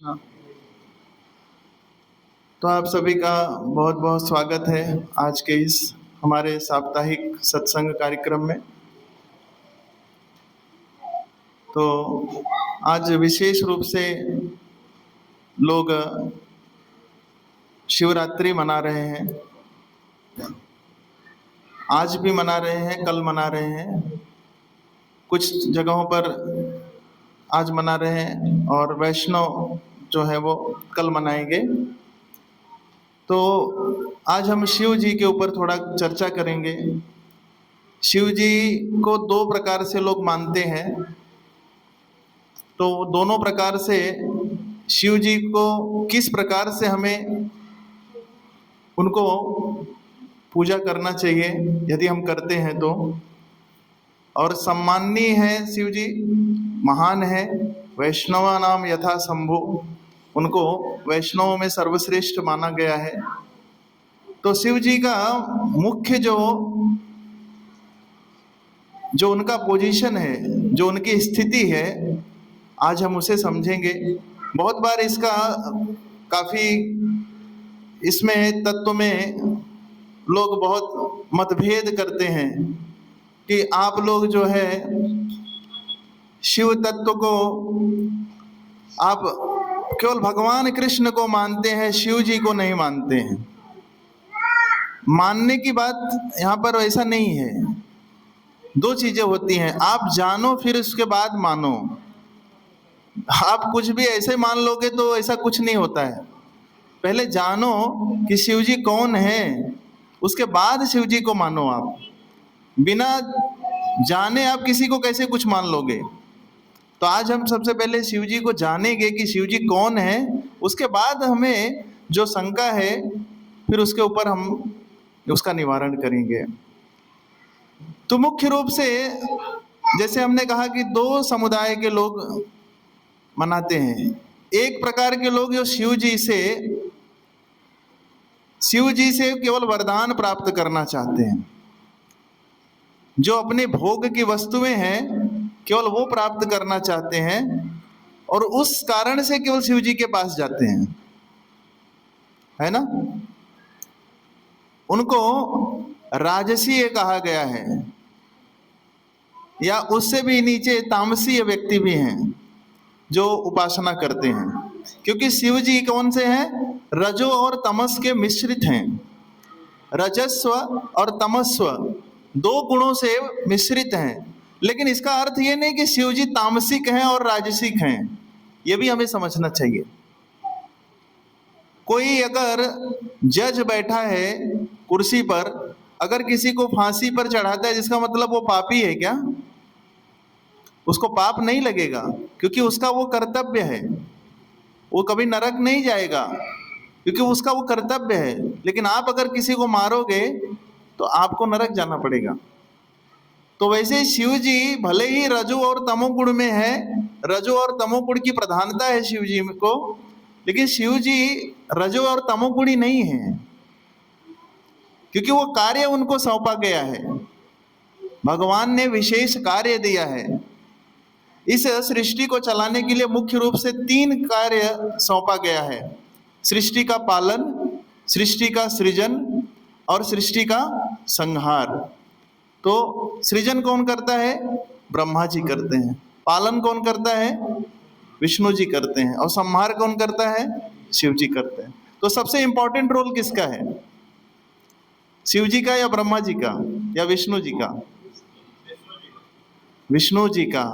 हाँ, तो आप सभी का बहुत बहुत स्वागत है आज के इस हमारे साप्ताहिक सत्संग कार्यक्रम में। तो आज विशेष रूप से लोग शिवरात्रि मना रहे हैं। आज भी मना रहे हैं, कल मना रहे हैं, कुछ जगहों पर आज मना रहे हैं और वैष्णव जो है वो कल मनाएंगे। तो आज हम शिव जी के ऊपर थोड़ा चर्चा करेंगे। शिव जी को दो प्रकार से लोग मानते हैं, तो दोनों प्रकार से शिव जी को किस प्रकार से हमें उनको पूजा करना चाहिए यदि हम करते हैं तो। और सम्माननीय है शिव जी, महान है, वैष्णवा नाम यथा शंभु, उनको वैष्णवों में सर्वश्रेष्ठ माना गया है। तो शिव जी का मुख्य जो उनका पोजीशन है, जो उनकी स्थिति है, आज हम उसे समझेंगे। बहुत बार इसका काफी इसमें तत्व में लोग बहुत मतभेद करते हैं कि आप लोग जो है शिव तत्व को आप केवल भगवान कृष्ण को मानते हैं, शिव जी को नहीं मानते हैं। मानने की बात यहाँ पर वैसा नहीं है। दो चीजें होती हैं, आप जानो फिर उसके बाद मानो। आप कुछ भी ऐसे मान लोगे तो ऐसा कुछ नहीं होता है। पहले जानो कि शिव जी कौन है, उसके बाद शिव जी को मानो। आप बिना जाने आप किसी को कैसे कुछ मान लोगे। तो आज हम सबसे पहले शिव जी को जानेंगे कि शिव जी कौन है, उसके बाद हमें जो शंका है फिर उसके ऊपर हम उसका निवारण करेंगे। तो मुख्य रूप से जैसे हमने कहा कि दो समुदाय के लोग मनाते हैं। एक प्रकार के लोग जो शिव जी से केवल वरदान प्राप्त करना चाहते हैं, जो अपने भोग की वस्तुएं हैं केवल वो प्राप्त करना चाहते हैं, और उस कारण से केवल शिव जी के पास जाते हैं, है ना। उनको राजसीय कहा गया है, या उससे भी नीचे तामसीय व्यक्ति भी हैं जो उपासना करते हैं। क्योंकि शिव जी कौन से हैं? रजो और तमस के मिश्रित हैं। रजस्व और तमस्व दो गुणों से मिश्रित हैं। लेकिन इसका अर्थ ये नहीं कि शिव जी तामसिक हैं और राजसिक हैं, ये भी हमें समझना चाहिए। कोई अगर जज बैठा है कुर्सी पर, अगर किसी को फांसी पर चढ़ाता है, जिसका मतलब वो पापी है क्या? उसको पाप नहीं लगेगा, क्योंकि उसका वो कर्तव्य है। वो कभी नरक नहीं जाएगा क्योंकि उसका वो कर्तव्य है। लेकिन आप अगर किसी को मारोगे तो आपको नरक जाना पड़ेगा। तो वैसे शिव जी भले ही रजो और तमोगुण में है, रजो और तमोगुण की प्रधानता है शिव जी को, लेकिन शिव जी रजो और तमोगुणी नहीं है, क्योंकि वो कार्य उनको सौंपा गया है। भगवान ने विशेष कार्य दिया है। इस सृष्टि को चलाने के लिए मुख्य रूप से तीन कार्य सौंपा गया है: सृष्टि का पालन, सृष्टि का सृजन और सृष्टि का संहार। तो सृजन कौन करता है? ब्रह्मा जी करते हैं। पालन कौन करता है? विष्णु जी करते हैं। और संहार कौन करता है? शिव जी करते हैं। तो सबसे इंपॉर्टेंट रोल किसका है? शिव जी का या ब्रह्मा जी का या विष्णु जी का? विष्णु जी का।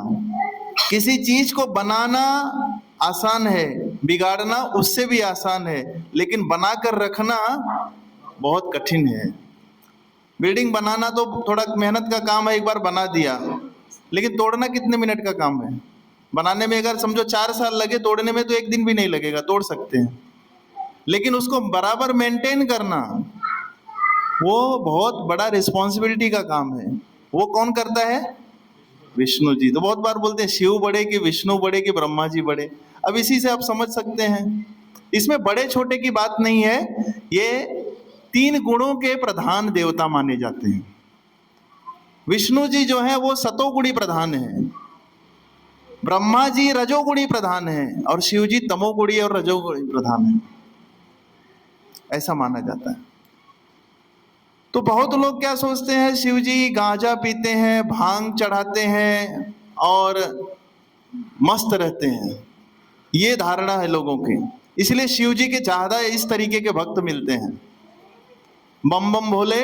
किसी चीज को बनाना आसान है, बिगाड़ना उससे भी आसान है, लेकिन बनाकर रखना बहुत कठिन है। बिल्डिंग बनाना तो थोड़ा मेहनत का काम है, एक बार बना दिया, लेकिन तोड़ना कितने मिनट का काम है? बनाने में अगर समझो 4 साल लगे, तोड़ने में तो 1 दिन भी नहीं लगेगा, तोड़ सकते हैं। लेकिन उसको बराबर मेंटेन करना वो बहुत बड़ा रिस्पॉन्सिबिलिटी का काम है। वो कौन करता है? विष्णु जी। तो बहुत बार बोलते हैं शिव बड़े कि विष्णु बड़े कि ब्रह्मा जी बड़े। अब इसी से आप समझ सकते हैं, इसमें बड़े छोटे की बात नहीं है। ये तीन गुणों के प्रधान देवता माने जाते हैं। विष्णु जी जो है वो सतोगुणी प्रधान है, ब्रह्मा जी रजोगुणी प्रधान है और शिव जी तमोगुणी और रजोगुणी प्रधान है, ऐसा माना जाता है। तो बहुत लोग क्या सोचते हैं, शिव जी गांजा पीते हैं, भांग चढ़ाते हैं और मस्त रहते हैं, ये धारणा है लोगों की। इसलिए शिव जी के ज्यादा इस तरीके के भक्त मिलते हैं, बम बम भोले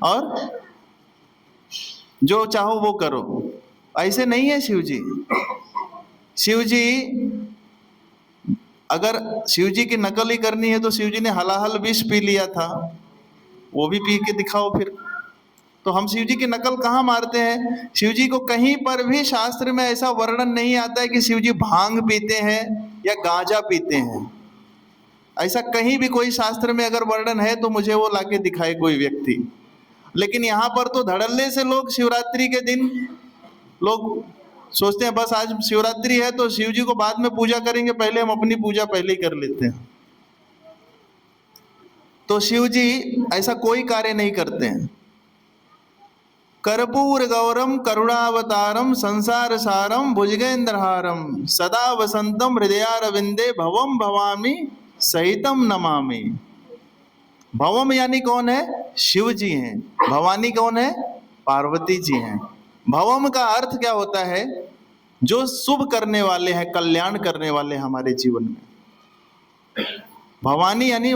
और जो चाहो वो करो। ऐसे नहीं है शिव जी। शिव जी, अगर शिव जी की नकल ही करनी है तो शिव जी ने हलाहल विष पी लिया था, वो भी पी के दिखाओ फिर। तो हम शिव जी की नकल कहाँ मारते हैं? शिव जी को कहीं पर भी शास्त्र में ऐसा वर्णन नहीं आता है कि शिव जी भांग पीते हैं या गांजा पीते हैं। ऐसा कहीं भी कोई शास्त्र में अगर वर्णन है तो मुझे वो लाके दिखाए कोई व्यक्ति। लेकिन यहाँ पर तो धड़ल्ले से लोग शिवरात्रि के दिन लोग सोचते हैं बस आज शिवरात्रि है तो शिव जी को बाद में पूजा करेंगे, पहले हम अपनी पूजा पहले ही कर लेते हैं। तो शिव जी ऐसा कोई कार्य नहीं करते हैं। कर्पूर गौरम करुणावतारम संसार सारम भुजगेंद्रहारम सदा वसंतम हृदयारविंदे भवम भवामी सहितम नमामि। भवम यानी कौन है? शिव जी हैं। भवानी कौन है? पार्वती जी हैं। भवम का अर्थ क्या होता है? जो शुभ करने वाले हैं, कल्याण करने वाले हमारे जीवन में। भवानी यानी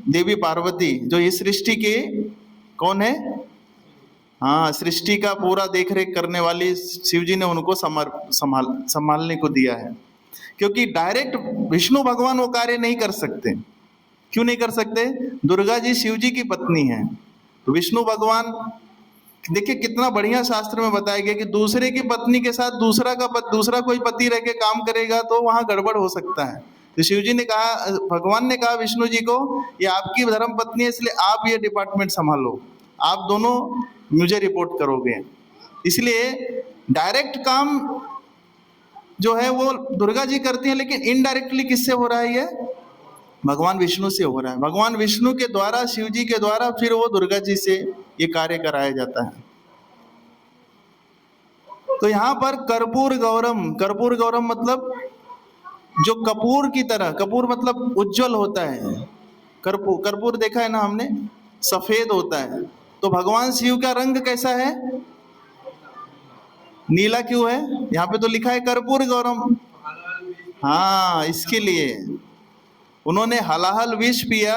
देवी पार्वती, जो इस सृष्टि के कौन है? हाँ, सृष्टि का पूरा देख रेख करने वाली शिव जी ने उनको संभालने को दिया है। क्योंकि डायरेक्ट विष्णु भगवान वो कार्य नहीं कर सकते। क्यों नहीं कर सकते? दुर्गा जी शिव जी की पत्नी हैं। तो विष्णु भगवान, देखिए कितना बढ़िया शास्त्र में बताया गया कि दूसरे की पत्नी के साथ दूसरा कोई पति रह के काम करेगा तो वहां गड़बड़ हो सकता है। तो शिव जी ने कहा, भगवान ने कहा विष्णु जी को, ये आपकी धर्म पत्नी है इसलिए आप ये डिपार्टमेंट संभालो, आप दोनों मुझे रिपोर्ट करोगे। इसलिए डायरेक्ट काम जो है वो दुर्गा जी करती हैं, लेकिन इनडायरेक्टली किससे हो रहा है? ये भगवान विष्णु से हो रहा है। भगवान विष्णु के द्वारा, शिव जी के द्वारा फिर वो दुर्गा जी से ये कार्य कराया जाता है। तो यहाँ पर कर्पूर गौरम, कर्पूर गौरम मतलब जो कपूर की तरह, कपूर मतलब उज्जवल होता है। कर्पूर, कर्पूर देखा है ना हमने, सफेद होता है। तो भगवान शिव का रंग कैसा है? नीला क्यों है? यहाँ पे तो लिखा है कर्पूर गौरम। हाँ, इसके लिए उन्होंने हलाहल विष पिया।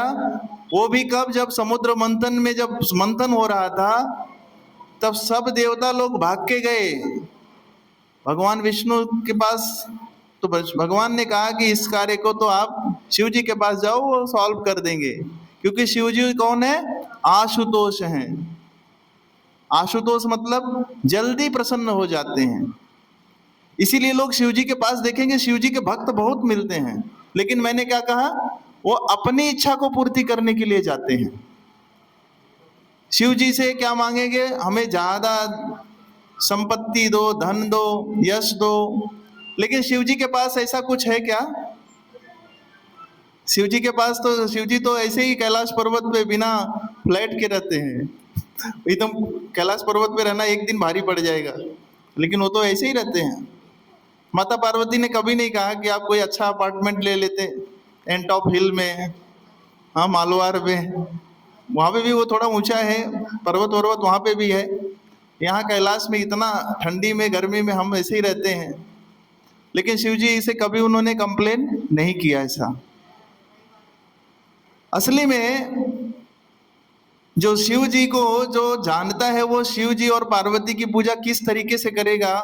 वो भी कब? जब समुद्र मंथन में, जब मंथन हो रहा था तब सब देवता लोग भाग के गए भगवान विष्णु के पास। तो भगवान ने कहा कि इस कार्य को तो आप शिव जी के पास जाओ, वो सॉल्व कर देंगे। क्योंकि शिव जी कौन है? आशुतोष हैं। आशुतोष मतलब जल्दी प्रसन्न हो जाते हैं। इसीलिए लोग शिव जी के पास देखेंगे, शिव जी के भक्त बहुत मिलते हैं। लेकिन मैंने क्या कहा? वो अपनी इच्छा को पूर्ति करने के लिए जाते हैं। शिव जी से क्या मांगेंगे? हमें ज्यादा संपत्ति दो, धन दो, यश दो। लेकिन शिव जी के पास ऐसा कुछ है क्या? शिव जी के पास तो, शिव जी तो ऐसे ही कैलाश पर्वत पे बिना फ्लैट के रहते हैं। एकदम कैलाश पर्वत पे रहना एक दिन भारी पड़ जाएगा, लेकिन वो तो ऐसे ही रहते हैं। माता पार्वती ने कभी नहीं कहा कि आप कोई अच्छा अपार्टमेंट ले लेते एंड टॉप हिल में, हाँ मालवार में, वहाँ पे भी वो थोड़ा ऊंचा है, पर्वत वर्वत वहाँ पे भी है। यहाँ कैलाश में इतना ठंडी में, गर्मी में हम ऐसे ही रहते हैं। लेकिन शिव जी से कभी उन्होंने कंप्लेन नहीं किया ऐसा। असली में जो शिव जी को जो जानता है, वो शिव जी और पार्वती की पूजा किस तरीके से करेगा,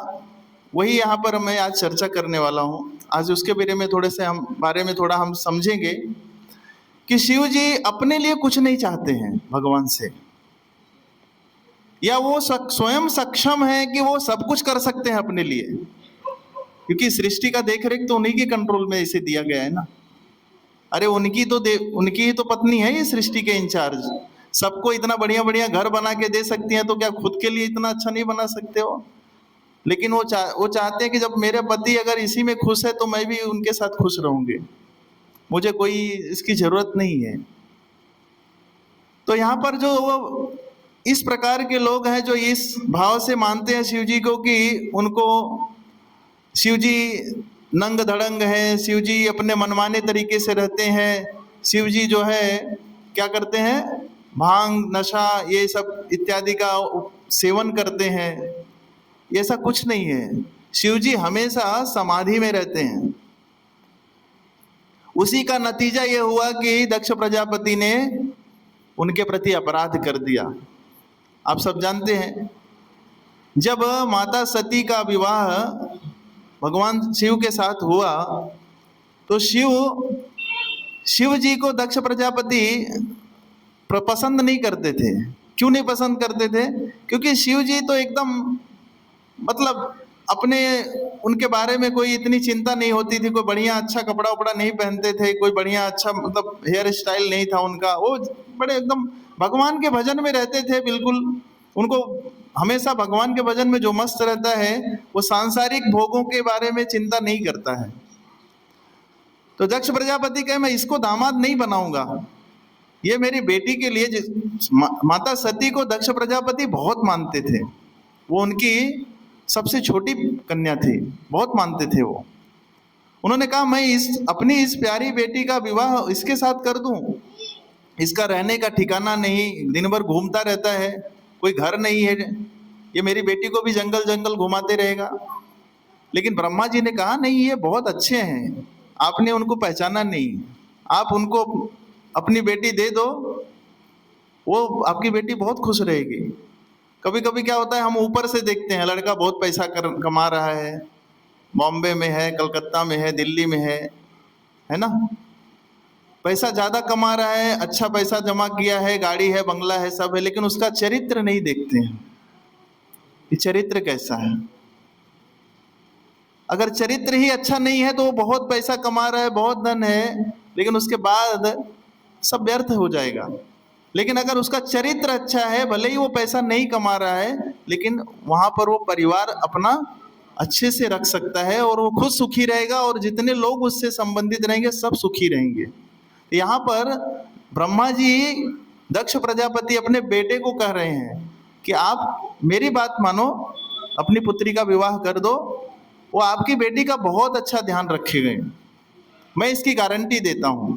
वही यहाँ पर मैं आज चर्चा करने वाला हूँ। आज उसके बारे में थोड़ा हम समझेंगे कि शिव जी अपने लिए कुछ नहीं चाहते हैं भगवान से, या वो स्वयं सक्षम है कि वो सब कुछ कर सकते हैं अपने लिए। क्योंकि सृष्टि का देखरेख तो उन्हीं के कंट्रोल में इसे दिया गया है ना। अरे उनकी ही तो पत्नी है ये सृष्टि के इंचार्ज। सबको इतना बढ़िया बढ़िया घर बना के दे सकती हैं, तो क्या खुद के लिए इतना अच्छा नहीं बना सकते हो? लेकिन वो चाहते हैं कि जब मेरे पति अगर इसी में खुश है तो मैं भी उनके साथ खुश रहूंगी, मुझे कोई इसकी जरूरत नहीं है। तो यहाँ पर जो वो इस प्रकार के लोग हैं जो इस भाव से मानते हैं शिव जी को कि उनको शिव जी नंग धड़ंग है, शिव जी अपने मनमाने तरीके से रहते हैं, शिव जी जो है क्या करते हैं, भांग नशा ये सब इत्यादि का सेवन करते हैं। ऐसा कुछ नहीं है, शिव जी हमेशा समाधि में रहते हैं। उसी का नतीजा ये हुआ कि दक्ष प्रजापति ने उनके प्रति अपराध कर दिया। आप सब जानते हैं, जब माता सती का विवाह भगवान शिव के साथ हुआ तो शिव जी को दक्ष प्रजापति पसंद नहीं करते थे। क्यों नहीं पसंद करते थे? क्योंकि शिव जी तो एकदम मतलब अपने उनके बारे में कोई इतनी चिंता नहीं होती थी, कोई बढ़िया अच्छा कपड़ा उपड़ा नहीं पहनते थे, कोई बढ़िया अच्छा मतलब हेयर स्टाइल नहीं था उनका, वो बड़े एकदम भगवान के भजन में रहते थे बिल्कुल। उनको हमेशा भगवान के भजन में जो मस्त रहता है वो सांसारिक भोगों के बारे में चिंता नहीं करता है। तो दक्ष प्रजापति कहे मैं इसको दामाद नहीं बनाऊंगा, ये मेरी बेटी के लिए माता सती को दक्ष प्रजापति बहुत मानते थे, वो उनकी सबसे छोटी कन्या थी, बहुत मानते थे वो। उन्होंने कहा मैं अपनी इस प्यारी बेटी का विवाह इसके साथ कर दूं, इसका रहने का ठिकाना नहीं, दिन भर घूमता रहता है, कोई घर नहीं है, ये मेरी बेटी को भी जंगल जंगल घुमाते रहेगा। लेकिन ब्रह्मा जी ने कहा नहीं, ये बहुत अच्छे हैं, आपने उनको पहचाना नहीं, आप उनको अपनी बेटी दे दो, वो आपकी बेटी बहुत खुश रहेगी। कभी कभी क्या होता है, हम ऊपर से देखते हैं लड़का बहुत पैसा कमा रहा है, बॉम्बे में है, कलकत्ता में है, दिल्ली में है ना, पैसा ज्यादा कमा रहा है, अच्छा पैसा जमा किया है, गाड़ी है, बंगला है, सब है, लेकिन उसका चरित्र नहीं देखते हैं कि चरित्र कैसा है। अगर चरित्र ही अच्छा नहीं है तो वो बहुत पैसा कमा रहा है, बहुत धन है, लेकिन उसके बाद सब व्यर्थ हो जाएगा। लेकिन अगर उसका चरित्र अच्छा है, भले ही वो पैसा नहीं कमा रहा है, लेकिन वहां पर वो परिवार अपना अच्छे से रख सकता है और वो खुद सुखी रहेगा और जितने लोग उससे संबंधित रहेंगे सब सुखी रहेंगे। यहाँ पर ब्रह्मा जी दक्ष प्रजापति अपने बेटे को कह रहे हैं कि आप मेरी बात मानो, अपनी पुत्री का विवाह कर दो, वो आपकी बेटी का बहुत अच्छा ध्यान रखेंगे, मैं इसकी गारंटी देता हूं।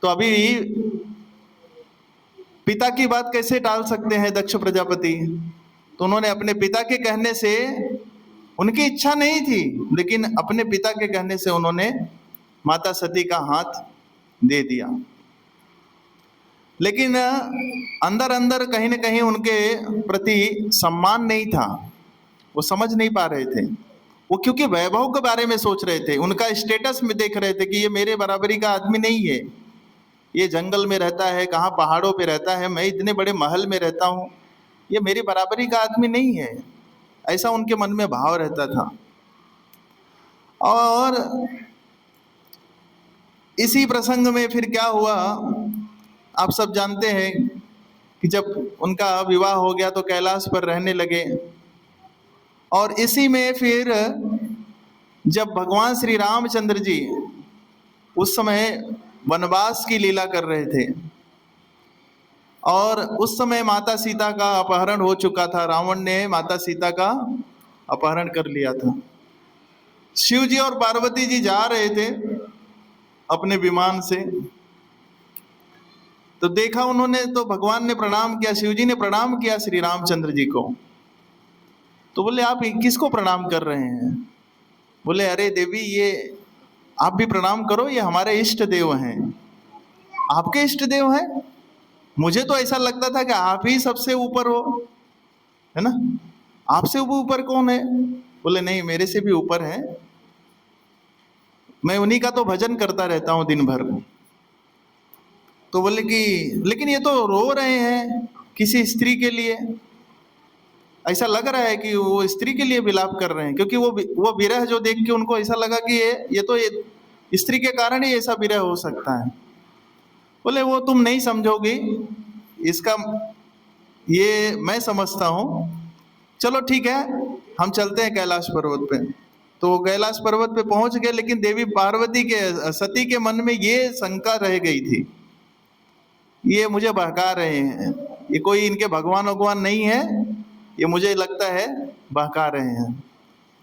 तो अभी पिता की बात कैसे टाल सकते हैं दक्ष प्रजापति? तो उन्होंने अपने पिता के कहने से, उनकी इच्छा नहीं थी, लेकिन अपने पिता के कहने से उन्होंने माता सती का हाथ दे दिया। लेकिन अंदर अंदर कहीं ना कहीं उनके प्रति सम्मान नहीं था, वो समझ नहीं पा रहे थे। वो क्योंकि वैभव के बारे में सोच रहे थे, उनका स्टेटस में देख रहे थे कि ये मेरे बराबरी का आदमी नहीं है, ये जंगल में रहता है, कहाँ पहाड़ों पे रहता है, मैं इतने बड़े महल में रहता हूँ, ये मेरी बराबरी का आदमी नहीं है, ऐसा उनके मन में भाव रहता था। और इसी प्रसंग में फिर क्या हुआ, आप सब जानते हैं कि जब उनका विवाह हो गया तो कैलाश पर रहने लगे। और इसी में फिर जब भगवान श्री रामचंद्र जी उस समय वनवास की लीला कर रहे थे और उस समय माता सीता का अपहरण हो चुका था, रावण ने माता सीता का अपहरण कर लिया था। शिव जी और पार्वती जी जा रहे थे अपने विमान से, तो देखा उन्होंने, तो भगवान ने प्रणाम किया, शिव जी ने प्रणाम किया श्री रामचंद्र जी को। तो बोले आप किसको प्रणाम कर रहे हैं? बोले अरे देवी, ये आप भी प्रणाम करो, ये हमारे इष्ट देव हैं। आपके इष्ट देव हैं? मुझे तो ऐसा लगता था कि आप ही सबसे ऊपर हो, है ना, आपसे ऊपर कौन है? बोले नहीं, मेरे से भी ऊपर है, मैं उन्हीं का तो भजन करता रहता हूं दिन भर। तो बोले कि लेकिन ये तो रो रहे हैं किसी स्त्री के लिए, ऐसा लग रहा है कि वो स्त्री के लिए विलाप कर रहे हैं, क्योंकि वो विरह जो देख के उनको ऐसा लगा कि ये तो स्त्री के कारण ही ऐसा विरह हो सकता है। बोले वो तुम नहीं समझोगी, इसका ये मैं समझता हूं, चलो ठीक है हम चलते हैं कैलाश पर्वत पे। तो वो कैलाश पर्वत पे पहुंच गए, लेकिन देवी पार्वती के सती के मन में ये शंका रह गई थी, ये मुझे बहका रहे हैं, ये कोई इनके भगवान भगवान नहीं है, ये मुझे लगता है बहका रहे हैं।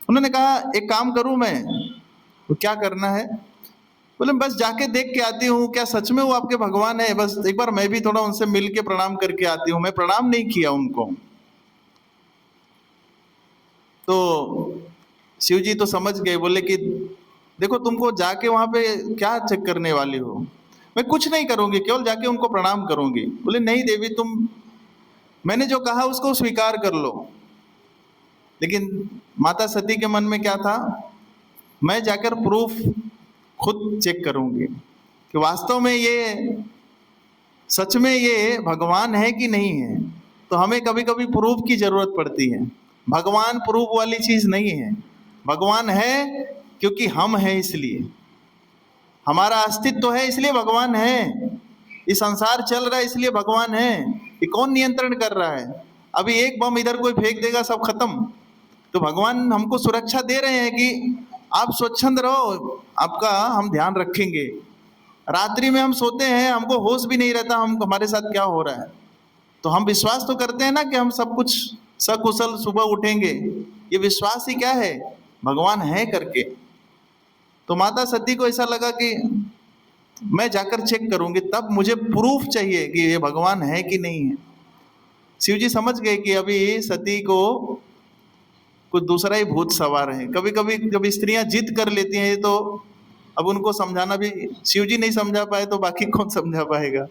उन्होंने कहा एक काम करूं मैं, वो क्या करना है? बोले बस जाके देख के आती हूँ क्या सच में वो आपके भगवान है, बस एक बार मैं भी थोड़ा उनसे मिल के प्रणाम करके आती हूँ। मैं प्रणाम नहीं किया उनको। तो शिव जी तो समझ गए, बोले कि देखो तुमको जाके वहां पे क्या चेक करने वाली हो? मैं कुछ नहीं करूंगी, केवल जाके उनको प्रणाम करूंगी। बोले नहीं देवी, तुम मैंने जो कहा उसको स्वीकार कर लो। लेकिन माता सती के मन में क्या था? मैं जाकर प्रूफ खुद चेक करूंगी कि वास्तव में ये सच में ये भगवान है कि नहीं है। तो हमें कभी कभी प्रूफ की जरूरत पड़ती है। भगवान प्रूफ वाली चीज नहीं है। भगवान है क्योंकि हम हैं, इसलिए हमारा अस्तित्व है, इसलिए भगवान है। ये संसार चल रहा है इसलिए भगवान है। ये कौन नियंत्रण कर रहा है? अभी एक बम इधर कोई फेंक देगा, सब खत्म। तो भगवान हमको सुरक्षा दे रहे हैं कि आप स्वच्छंद रहो, आपका हम ध्यान रखेंगे। रात्रि में हम सोते हैं, हमको होश भी नहीं रहता हम हमारे साथ क्या हो रहा है। तो हम विश्वास तो करते हैं ना कि हम सब कुछ सकुशल सुबह उठेंगे। ये विश्वास ही क्या है? भगवान है करके। तो माता सती को ऐसा लगा कि मैं जाकर चेक करूंगी, तब मुझे प्रूफ चाहिए कि ये भगवान है कि नहीं है। शिव जी समझ गए कि अभी सती को कुछ दूसरा ही भूत सवार है। कभी कभी जब स्त्रियां जिद कर लेती हैं तो अब उनको समझाना भी शिव जी नहीं समझा पाए तो बाकी कौन समझा पाएगा।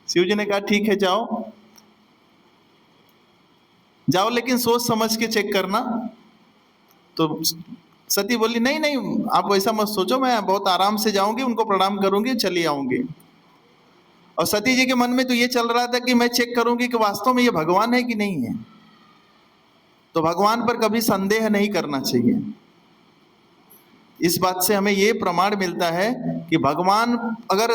शिव जी ने कहा ठीक है जाओ जाओ, लेकिन सोच समझ के चेक करना। तो सती बोली नहीं नहीं, आप वैसा मत सोचो, मैं बहुत आराम से जाऊंगी, उनको प्रणाम करूंगी, चली आऊंगी। और सती जी के मन में तो ये चल रहा था कि मैं चेक करूंगी कि वास्तव में ये भगवान है कि नहीं है। तो भगवान पर कभी संदेह नहीं करना चाहिए। इस बात से हमें ये प्रमाण मिलता है कि भगवान, अगर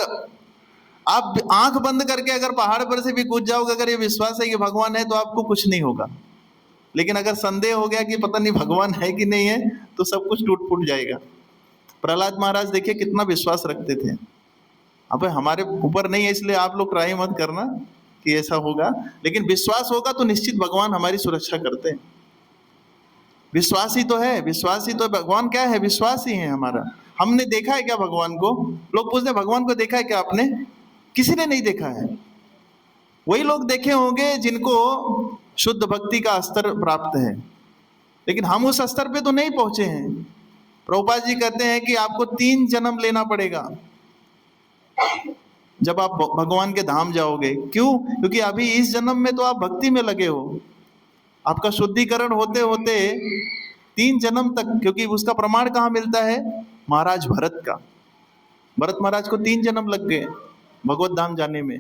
आप आंख बंद करके अगर पहाड़ पर से भी कूद जाओगे, अगर ये विश्वास है कि भगवान है, तो आपको कुछ नहीं होगा। लेकिन अगर संदेह हो गया कि पता नहीं भगवान है कि नहीं है, तो सब कुछ टूट फूट जाएगा। प्रहलाद महाराज देखिए कितना विश्वास रखते थे। अब हमारे ऊपर नहीं है इसलिए आप लोग ट्राई मत करना कि ऐसा होगा, लेकिन विश्वास होगा तो निश्चित भगवान हमारी सुरक्षा करते हैं। विश्वास ही तो है, विश्वास ही तो भगवान क्या है? विश्वास ही है हमारा। हमने देखा है क्या भगवान को? लोग पूछते हैं भगवान को देखा है क्या आपने? किसी ने नहीं देखा है। वही लोग देखे होंगे जिनको शुद्ध भक्ति का स्तर प्राप्त है, लेकिन हम उस स्तर पे तो नहीं पहुंचे हैं। प्रभुपाद जी कहते हैं कि आपको 3 जन्म लेना पड़ेगा जब आप भगवान के धाम जाओगे। क्यों? क्योंकि अभी इस जन्म में तो आप भक्ति में लगे हो। आपका शुद्धिकरण होते होते 3 जन्म तक, क्योंकि उसका प्रमाण कहाँ मिलता है? महाराज भरत का। भरत महाराज को 3 जन्म लग गए भगवत धाम जाने में।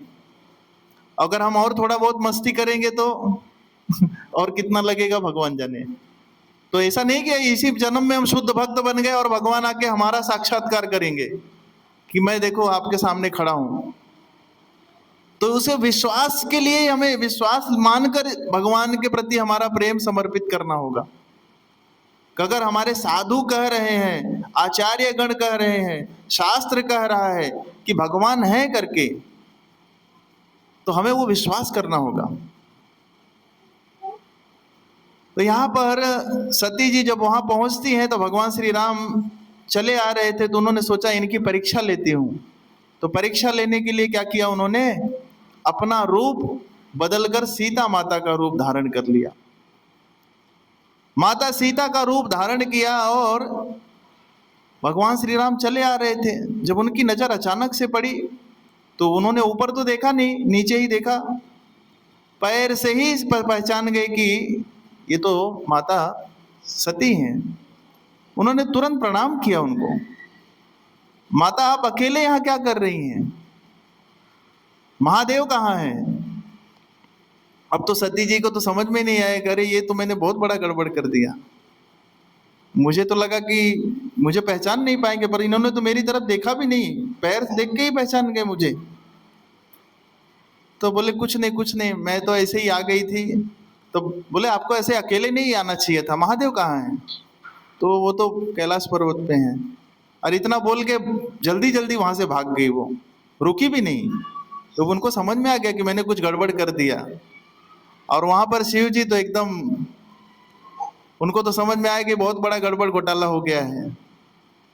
अगर हम और थोड़ा बहुत मस्ती करेंगे तो और कितना लगेगा भगवान जाने। तो ऐसा नहीं कि इसी जन्म में हम शुद्ध भक्त बन गए और भगवान आके हमारा साक्षात्कार करेंगे कि मैं देखो आपके सामने खड़ा हूं। तो उसे विश्वास के लिए हमें विश्वास मानकर भगवान के प्रति हमारा प्रेम समर्पित करना होगा। अगर हमारे साधु कह रहे हैं, आचार्य गण कह रहे हैं, शास्त्र कह रहा है कि भगवान है करके, तो हमें वो विश्वास करना होगा। तो यहां पर सती जी जब वहां पहुंचती हैं तो भगवान श्री राम चले आ रहे थे, तो उन्होंने सोचा इनकी परीक्षा लेती हूं। तो परीक्षा लेने के लिए क्या किया उन्होंने? अपना रूप बदलकर सीता माता का रूप धारण कर लिया। माता सीता का रूप धारण किया और भगवान श्री राम चले आ रहे थे। जब उनकी नजर अचानक से पड़ी तो उन्होंने ऊपर तो देखा नहीं, नीचे ही देखा। पैर से ही पहचान गए कि ये तो माता सती हैं। उन्होंने तुरंत प्रणाम किया उनको। माता आप अकेले यहां क्या कर रही हैं? महादेव कहाँ हैं? अब तो सती जी को तो समझ में नहीं आया, अरे ये तो मैंने बहुत बड़ा गड़बड़ कर दिया। मुझे तो लगा कि मुझे पहचान नहीं पाएंगे, पर इन्होंने तो मेरी तरफ देखा भी नहीं, पैर देख के ही पहचान गए मुझे। तो बोले कुछ नहीं, मैं तो ऐसे ही आ गई थी। तो बोले आपको ऐसे अकेले नहीं आना चाहिए था, महादेव कहाँ हैं? तो वो तो कैलाश पर्वत पे हैं। और इतना बोल के जल्दी जल्दी वहां से भाग गई, वो रुकी भी नहीं। तो उनको समझ में आ गया कि मैंने कुछ गड़बड़ कर दिया। और वहां पर शिव जी तो एकदम उनको तो समझ में आया कि बहुत बड़ा गड़बड़ घोटाला हो गया है।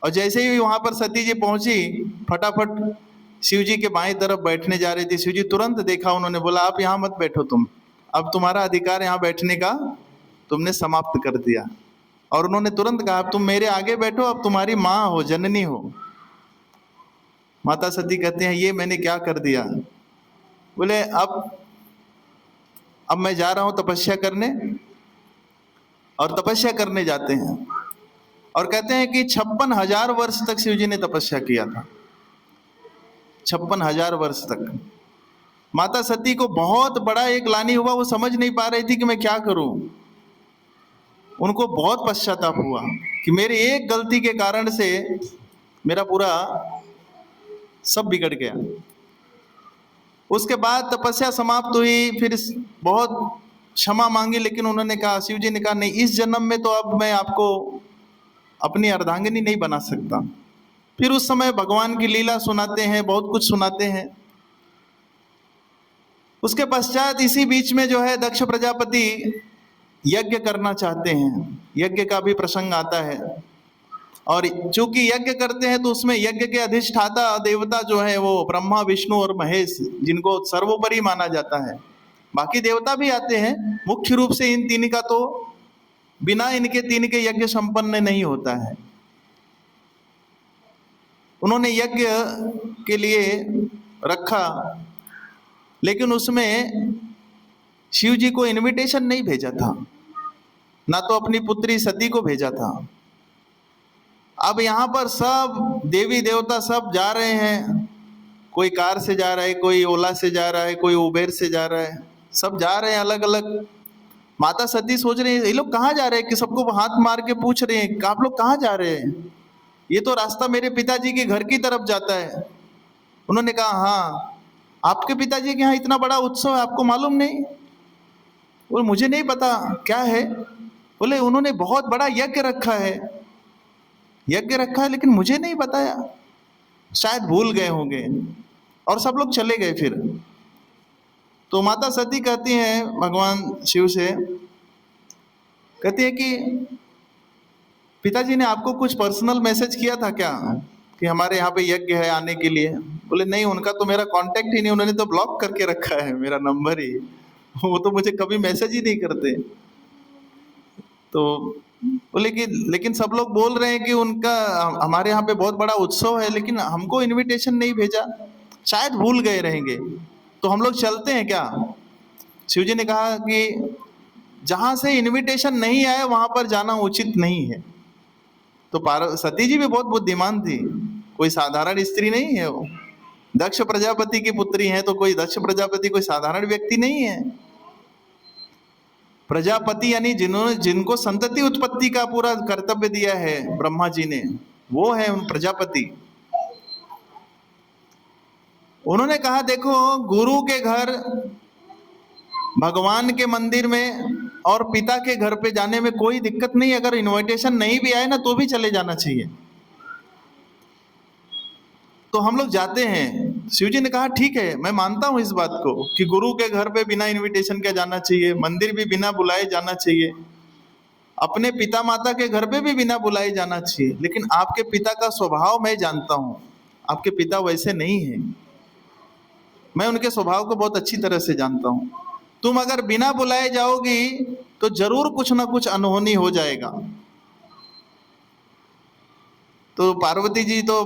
और जैसे ही वहां पर सती जी पहुंची, फटाफट शिव जी के बाएं तरफ बैठने जा रही थी। शिव जी तुरंत देखा, उन्होंने बोला आप यहाँ मत बैठो, तुम अब तुम्हारा अधिकार यहाँ बैठने का तुमने समाप्त कर दिया। और उन्होंने तुरंत कहा अब तुम मेरे आगे बैठो, अब तुम्हारी माँ हो, जननी हो। माता सती कहते हैं ये मैंने क्या कर दिया? बोले अब मैं जा रहा हूं तपस्या करने। और तपस्या करने जाते हैं और कहते हैं कि 56,000 वर्ष तक शिव जी ने तपस्या किया था। 56,000 वर्ष तक। माता सती को बहुत बड़ा एक ग्लानि हुआ, वो समझ नहीं पा रही थी कि मैं क्या करूं। उनको बहुत पश्चाताप हुआ कि मेरी एक गलती के कारण से मेरा पूरा सब बिगड़ गया। उसके बाद तपस्या समाप्त हुई, फिर बहुत क्षमा मांगी, लेकिन उन्होंने कहा, शिव जी ने कहा नहीं, इस जन्म में तो अब मैं आपको अपनी अर्धांगिनी नहीं बना सकता। फिर उस समय भगवान की लीला सुनाते हैं, बहुत कुछ सुनाते हैं। उसके पश्चात इसी बीच में जो है दक्ष प्रजापति यज्ञ करना चाहते हैं। यज्ञ का भी प्रसंग आता है, और चूंकि यज्ञ करते हैं तो उसमें यज्ञ के अधिष्ठाता देवता जो है वो ब्रह्मा, विष्णु और महेश, जिनको सर्वोपरि माना जाता है। बाकी देवता भी आते हैं, मुख्य रूप से इन तीन का तो बिना इनके तीन के यज्ञ संपन्न नहीं होता है। उन्होंने यज्ञ के लिए रखा, लेकिन उसमें शिव जी को इनविटेशन नहीं भेजा था, ना तो अपनी पुत्री सती को भेजा था। अब यहाँ पर सब देवी देवता सब जा रहे हैं, कोई कार से जा रहा है, कोई ओला से जा रहा है, कोई उबेर से जा रहा है, सब जा रहे हैं अलग अलग। माता सती सोच रही है ये लोग कहाँ जा रहे हैं, कि सबको हाथ मार के पूछ रहे हैं आप लोग कहाँ जा रहे हैं, ये तो रास्ता मेरे पिताजी के घर की तरफ जाता है। उन्होंने कहा हाँ, आपके पिताजी के यहाँ इतना बड़ा उत्सव है, आपको मालूम नहीं? बोले मुझे नहीं पता, क्या है? बोले उन्होंने बहुत बड़ा यज्ञ रखा है, यज्ञ रखा है लेकिन मुझे नहीं बताया, शायद भूल गए होंगे। और सब लोग चले गए। फिर तो माता सती कहती हैं भगवान शिव से, कहती है कि पिताजी ने आपको कुछ पर्सनल मैसेज किया था क्या कि हमारे यहाँ पे यज्ञ है आने के लिए? बोले नहीं, उनका तो मेरा कांटेक्ट ही नहीं, उन्होंने तो ब्लॉक करके रखा है मेरा नंबर ही, वो तो मुझे कभी मैसेज ही नहीं करते। तो बोले कि लेकिन सब लोग बोल रहे हैं कि उनका हमारे यहाँ पे बहुत बड़ा उत्सव है, लेकिन हमको इनविटेशन नहीं भेजा, शायद भूल गए रहेंगे, तो हम लोग चलते हैं क्या? शिव जी ने कहा कि जहां से इनविटेशन नहीं आए वहां पर जाना उचित नहीं है। तो सती जी भी बहुत बुद्धिमान थी, कोई साधारण स्त्री नहीं है वो, दक्ष प्रजापति की पुत्री है, तो कोई दक्ष प्रजापति कोई साधारण व्यक्ति नहीं है। प्रजापति यानी जिनको संतति उत्पत्ति का पूरा कर्तव्य दिया है ब्रह्मा जी ने, वो है उन प्रजापति। उन्होंने कहा देखो, गुरु के घर, भगवान के मंदिर में और पिता के घर पे जाने में कोई दिक्कत नहीं, अगर इनविटेशन नहीं भी आए ना तो भी चले जाना चाहिए। तो हम लोग जाते हैं। शिव जी ने कहा ठीक है, मैं मानता हूं इस बात को कि गुरु के घर पे बिना इनविटेशन के जाना चाहिए, मंदिर भी बिना बुलाए जाना चाहिए, अपने पिता माता के घर पे भी बिना बुलाए जाना चाहिए, लेकिन आपके पिता का स्वभाव मैं जानता हूं, आपके पिता वैसे नहीं है, मैं उनके स्वभाव को बहुत अच्छी तरह से जानता हूं। तुम अगर बिना बुलाए जाओगी तो जरूर कुछ ना कुछ अनहोनी हो जाएगा। तो पार्वती जी तो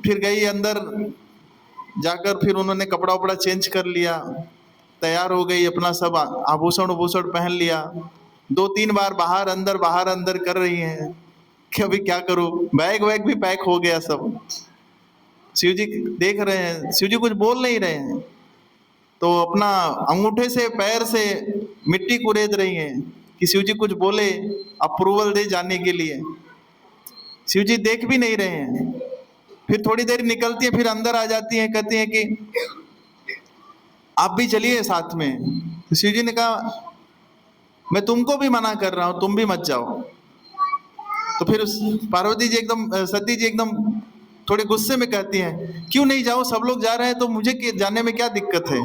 फिर गई अंदर जाकर, फिर उन्होंने कपड़ा वपड़ा चेंज कर लिया, तैयार हो गई, अपना सब आभूषण उभूषण पहन लिया, 2-3 बार बाहर अंदर कर रही हैं कि अभी क्या करूं, बैग वैग भी पैक हो गया सब। शिव जी देख रहे हैं, शिव जी कुछ बोल नहीं रहे हैं, तो अपना अंगूठे से पैर से मिट्टी कुरेद रही हैं कि शिव जी कुछ बोले, अप्रूवल दे जाने के लिए। शिव जी देख भी नहीं रहे हैं। फिर थोड़ी देर निकलती है, फिर अंदर आ जाती हैं, कहती हैं कि आप भी चलिए साथ में। तो शिव जी ने कहा मैं तुमको भी मना कर रहा हूं, तुम भी मत जाओ। तो फिर पार्वती जी सती जी एकदम थोड़े गुस्से में कहती हैं क्यों नहीं जाओ, सब लोग जा रहे हैं तो मुझे जाने में क्या दिक्कत है,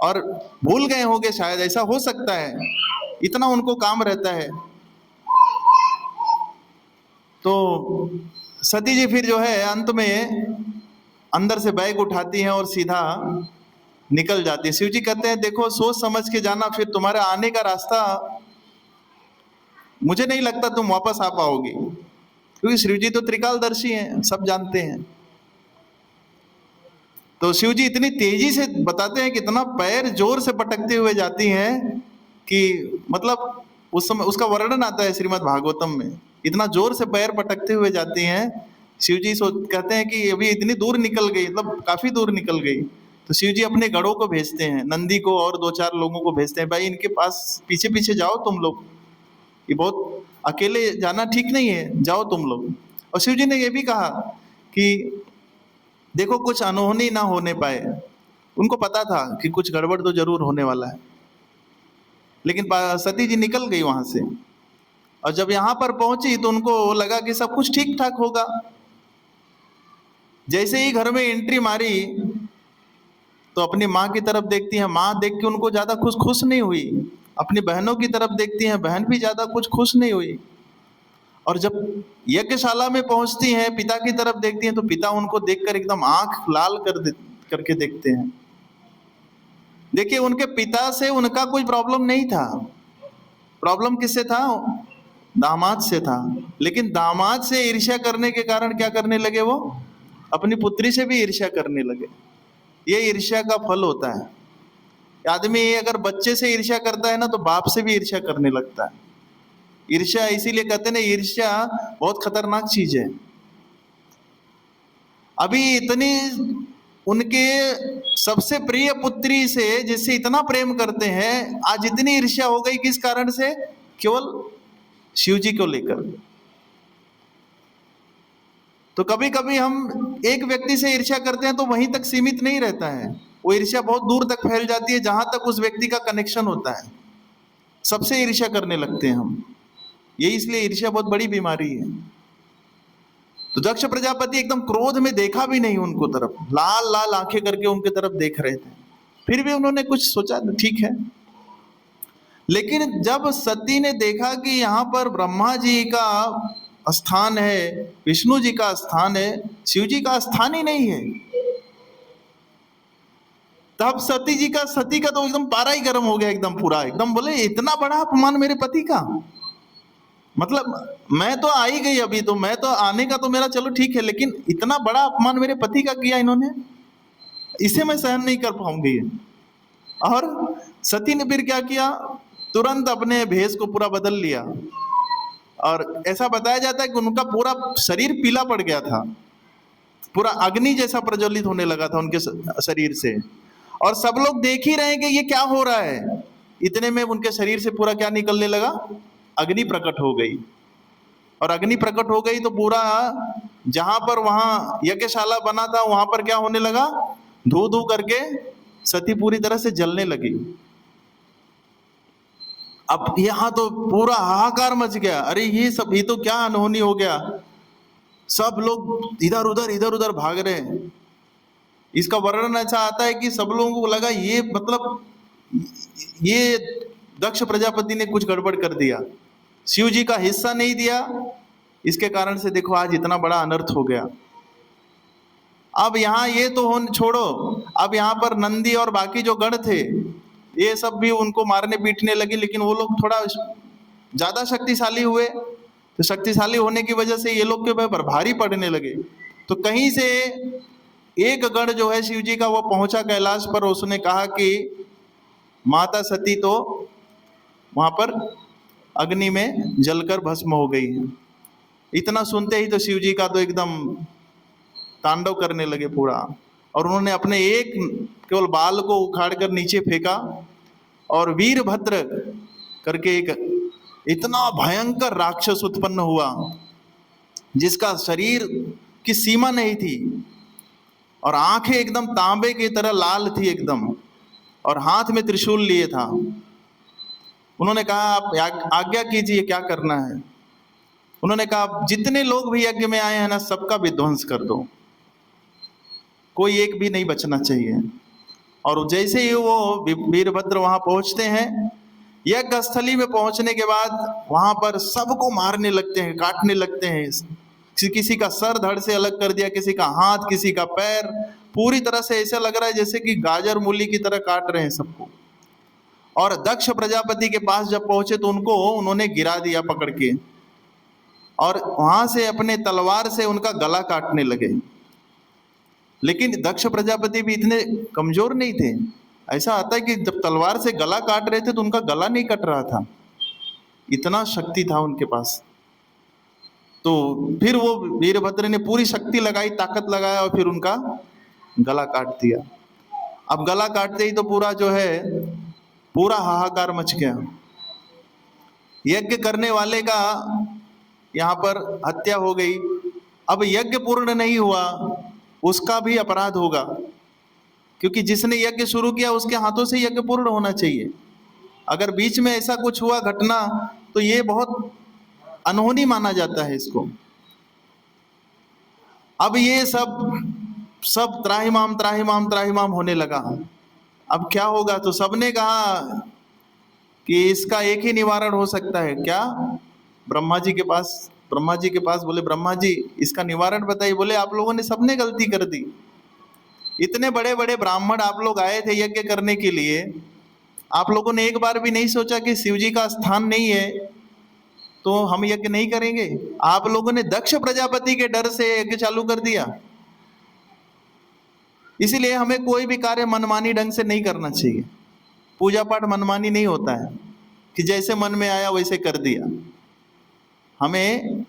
और भूल गए होंगे शायद, ऐसा हो सकता है, इतना उनको काम रहता है। तो सती जी फिर जो है अंत में अंदर से बैग उठाती हैं और सीधा निकल जाती है। शिव जी कहते हैं देखो सोच समझ के जाना, फिर तुम्हारे आने का रास्ता मुझे नहीं लगता तुम वापस आ पाओगी, क्योंकि शिव जी तो त्रिकालदर्शी हैं, सब जानते हैं। तो शिव जी इतनी तेजी से बताते हैं कि इतना पैर जोर से पटकते हुए जाती हैं कि मतलब उस समय उसका वर्णन आता है श्रीमद् भागवतम में, इतना जोर से पैर पटकते हुए जाती हैं। शिव जी कहते हैं कि अभी इतनी दूर निकल गई, मतलब काफी दूर निकल गई। तो शिव जी अपने गढ़ों को भेजते हैं, नंदी को और 2-4 लोगों को भेजते हैं, भाई इनके पास पीछे पीछे जाओ तुम लोग, ये बहुत अकेले जाना ठीक नहीं है, जाओ तुम लोग। और शिव जी ने यह भी कहा कि देखो कुछ अनहोनी ना होने पाए। उनको पता था कि कुछ गड़बड़ तो जरूर होने वाला है, लेकिन सती जी निकल गई वहां से। और जब यहां पर पहुंची तो उनको लगा कि सब कुछ ठीक ठाक होगा। जैसे ही घर में एंट्री मारी तो अपनी माँ की तरफ देखती हैं, माँ देख के उनको ज्यादा खुश नहीं हुई। अपनी बहनों की तरफ देखती हैं, बहन भी ज्यादा कुछ खुश नहीं हुई। और जब यज्ञशाला में पहुंचती हैं, पिता की तरफ देखती हैं, तो पिता उनको देखकर एकदम आंख लाल करके देखते हैं। देखिए उनके पिता से उनका कोई प्रॉब्लम नहीं था, प्रॉब्लम किससे था? दामाद से था। लेकिन दामाद से ईर्ष्या करने के कारण क्या करने लगे वो? अपनी पुत्री से भी ईर्ष्या करने लगे। ये ईर्ष्या का फल होता है। आदमी अगर बच्चे से ईर्ष्या करता है ना, तो बाप से भी ईर्ष्या करने लगता है। ईर्ष्या इसीलिए कहते हैं ना, ईर्ष्या बहुत खतरनाक चीज है। अभी इतनी उनके सबसे प्रिय पुत्री से जिससे इतना प्रेम करते हैं, आज इतनी ईर्ष्या हो गई किस कारण से? केवल शिव जी को लेकर। तो कभी कभी हम एक व्यक्ति से ईर्ष्या करते हैं तो वहीं तक सीमित नहीं रहता है, वो ईर्ष्या बहुत दूर तक फैल जाती है, जहां तक उस व्यक्ति का कनेक्शन होता है सबसे ईर्ष्या करने लगते हैं हम। ये इसलिए ईर्ष्या बहुत बड़ी बीमारी है। तो दक्ष प्रजापति एकदम क्रोध में देखा भी नहीं उनको तरफ, लाल लाल आंखें करके उनके तरफ देख रहे थे। फिर भी उन्होंने कुछ सोचा, ठीक है। लेकिन जब सती ने देखा कि यहाँ पर ब्रह्मा जी का स्थान है, विष्णु जी का स्थान है, शिव जी का स्थान ही नहीं है, तब सती का तो एकदम पारा ही गर्म हो गया, एकदम पूरा, एकदम बोले इतना बड़ा अपमान मेरे पति का। मतलब मैं तो आ ही गई अभी, तो मैं तो आने का तो मेरा चलो ठीक है, लेकिन इतना बड़ा अपमान मेरे पति का किया इन्होंने, इसे मैं सहन नहीं कर पाऊंगी। और सती ने फिर क्या किया? तुरंत अपने भेष को पूरा बदल लिया। और ऐसा बताया जाता है कि उनका पूरा शरीर पीला पड़ गया था, पूरा अग्नि जैसा प्रज्वलित होने लगा था उनके शरीर से। और सब लोग देख ही रहे हैं कि ये क्या हो रहा है। इतने में उनके शरीर से पूरा क्या निकलने लगा? अग्नि प्रकट हो गई। और अग्नि प्रकट हो गई तो पूरा जहां पर वहां यज्ञशाला बना था वहां पर क्या होने लगा? धू धू करके सती पूरी तरह से जलने लगी। अब यहां तो पूरा हाहाकार मच गया, अरे ये तो क्या अनहोनी हो गया। सब लोग इधर उधर भाग रहे हैं। इसका वर्णन ऐसा आता है कि सब लोगों को लगा ये मतलब ये दक्ष प्रजापति ने कुछ गड़बड़ कर दिया, शिव जी का हिस्सा नहीं दिया, इसके कारण से देखो आज इतना बड़ा अनर्थ हो गया। अब यहाँ ये तो छोड़ो, अब यहाँ पर नंदी और बाकी जो गण थे ये सब भी उनको मारने पीटने लगे, लेकिन वो लोग थोड़ा ज्यादा शक्तिशाली हुए। तो शक्तिशाली होने की वजह से ये लोग के ऊपर भारी पड़ने लगे। तो कहीं से एक गण जो है शिव जी का, वो पहुंचा कैलाश पर, उसने कहा कि माता सती तो वहां पर अग्नि में जलकर भस्म हो गई है। इतना सुनते ही तो शिव जी का तो एकदम तांडव करने लगे पूरा। और उन्होंने अपने एक केवल बाल को उखाड़ कर नीचे फेंका और वीरभद्र करके एक इतना भयंकर राक्षस उत्पन्न हुआ जिसका शरीर की सीमा नहीं थी और आंखें एकदम तांबे की तरह लाल थी एकदम, और हाथ में त्रिशूल लिए था। उन्होंने कहा आप आज्ञा कीजिए क्या करना है। उन्होंने कहा जितने लोग भी यज्ञ में आए हैं ना, सबका विध्वंस कर दो, कोई एक भी नहीं बचना चाहिए। और जैसे ही वो वीरभद्र वहां पहुंचते हैं, यज्ञ स्थली में पहुंचने के बाद वहां पर सबको मारने लगते हैं, काटने लगते हैं। किसी का सर धड़ से अलग कर दिया, किसी का हाथ, किसी का पैर, पूरी तरह से ऐसा लग रहा है जैसे कि गाजर मूली की तरह काट रहे हैं सबको। और दक्ष प्रजापति के पास जब पहुंचे तो उन्होंने गिरा दिया पकड़ के, और वहां से अपने तलवार से उनका गला काटने लगे। लेकिन दक्ष प्रजापति भी इतने कमजोर नहीं थे। ऐसा आता है कि जब तलवार से गला काट रहे थे तो उनका गला नहीं कट रहा था, इतना शक्ति था उनके पास। तो फिर वो वीरभद्र ने पूरी शक्ति लगाई, ताकत लगाया, और फिर उनका गला काट दिया। अब गला काटते ही तो पूरा जो है पूरा हाहाकार मच गया। यज्ञ करने वाले का यहाँ पर हत्या हो गई। अब यज्ञ पूर्ण नहीं हुआ, उसका भी अपराध होगा, क्योंकि जिसने यज्ञ शुरू किया उसके हाथों से यज्ञ पूर्ण होना चाहिए। अगर बीच में ऐसा कुछ हुआ घटना तो ये बहुत अनहोनी माना जाता है इसको। अब ये सब त्राहिमाम त्राहिमाम त्राहिमाम होने लगा। अब क्या होगा? तो सबने कहा कि इसका एक ही निवारण हो सकता है। क्या? ब्रह्मा जी के पास बोले, ब्रह्मा जी इसका निवारण बताइए। बोले, आप लोगों ने सबने गलती कर दी। इतने बड़े बड़े ब्राह्मण आप लोग आए थे यज्ञ करने के लिए, आप लोगों ने एक बार भी नहीं सोचा कि शिव जी का स्थान नहीं है तो हम यज्ञ नहीं करेंगे। आप लोगों ने दक्ष प्रजापति के डर से यज्ञ चालू कर दिया। इसीलिए हमें कोई भी कार्य मनमानी ढंग से नहीं करना चाहिए। पूजा पाठ मनमानी नहीं होता है कि जैसे मन में आया वैसे कर दिया। हमें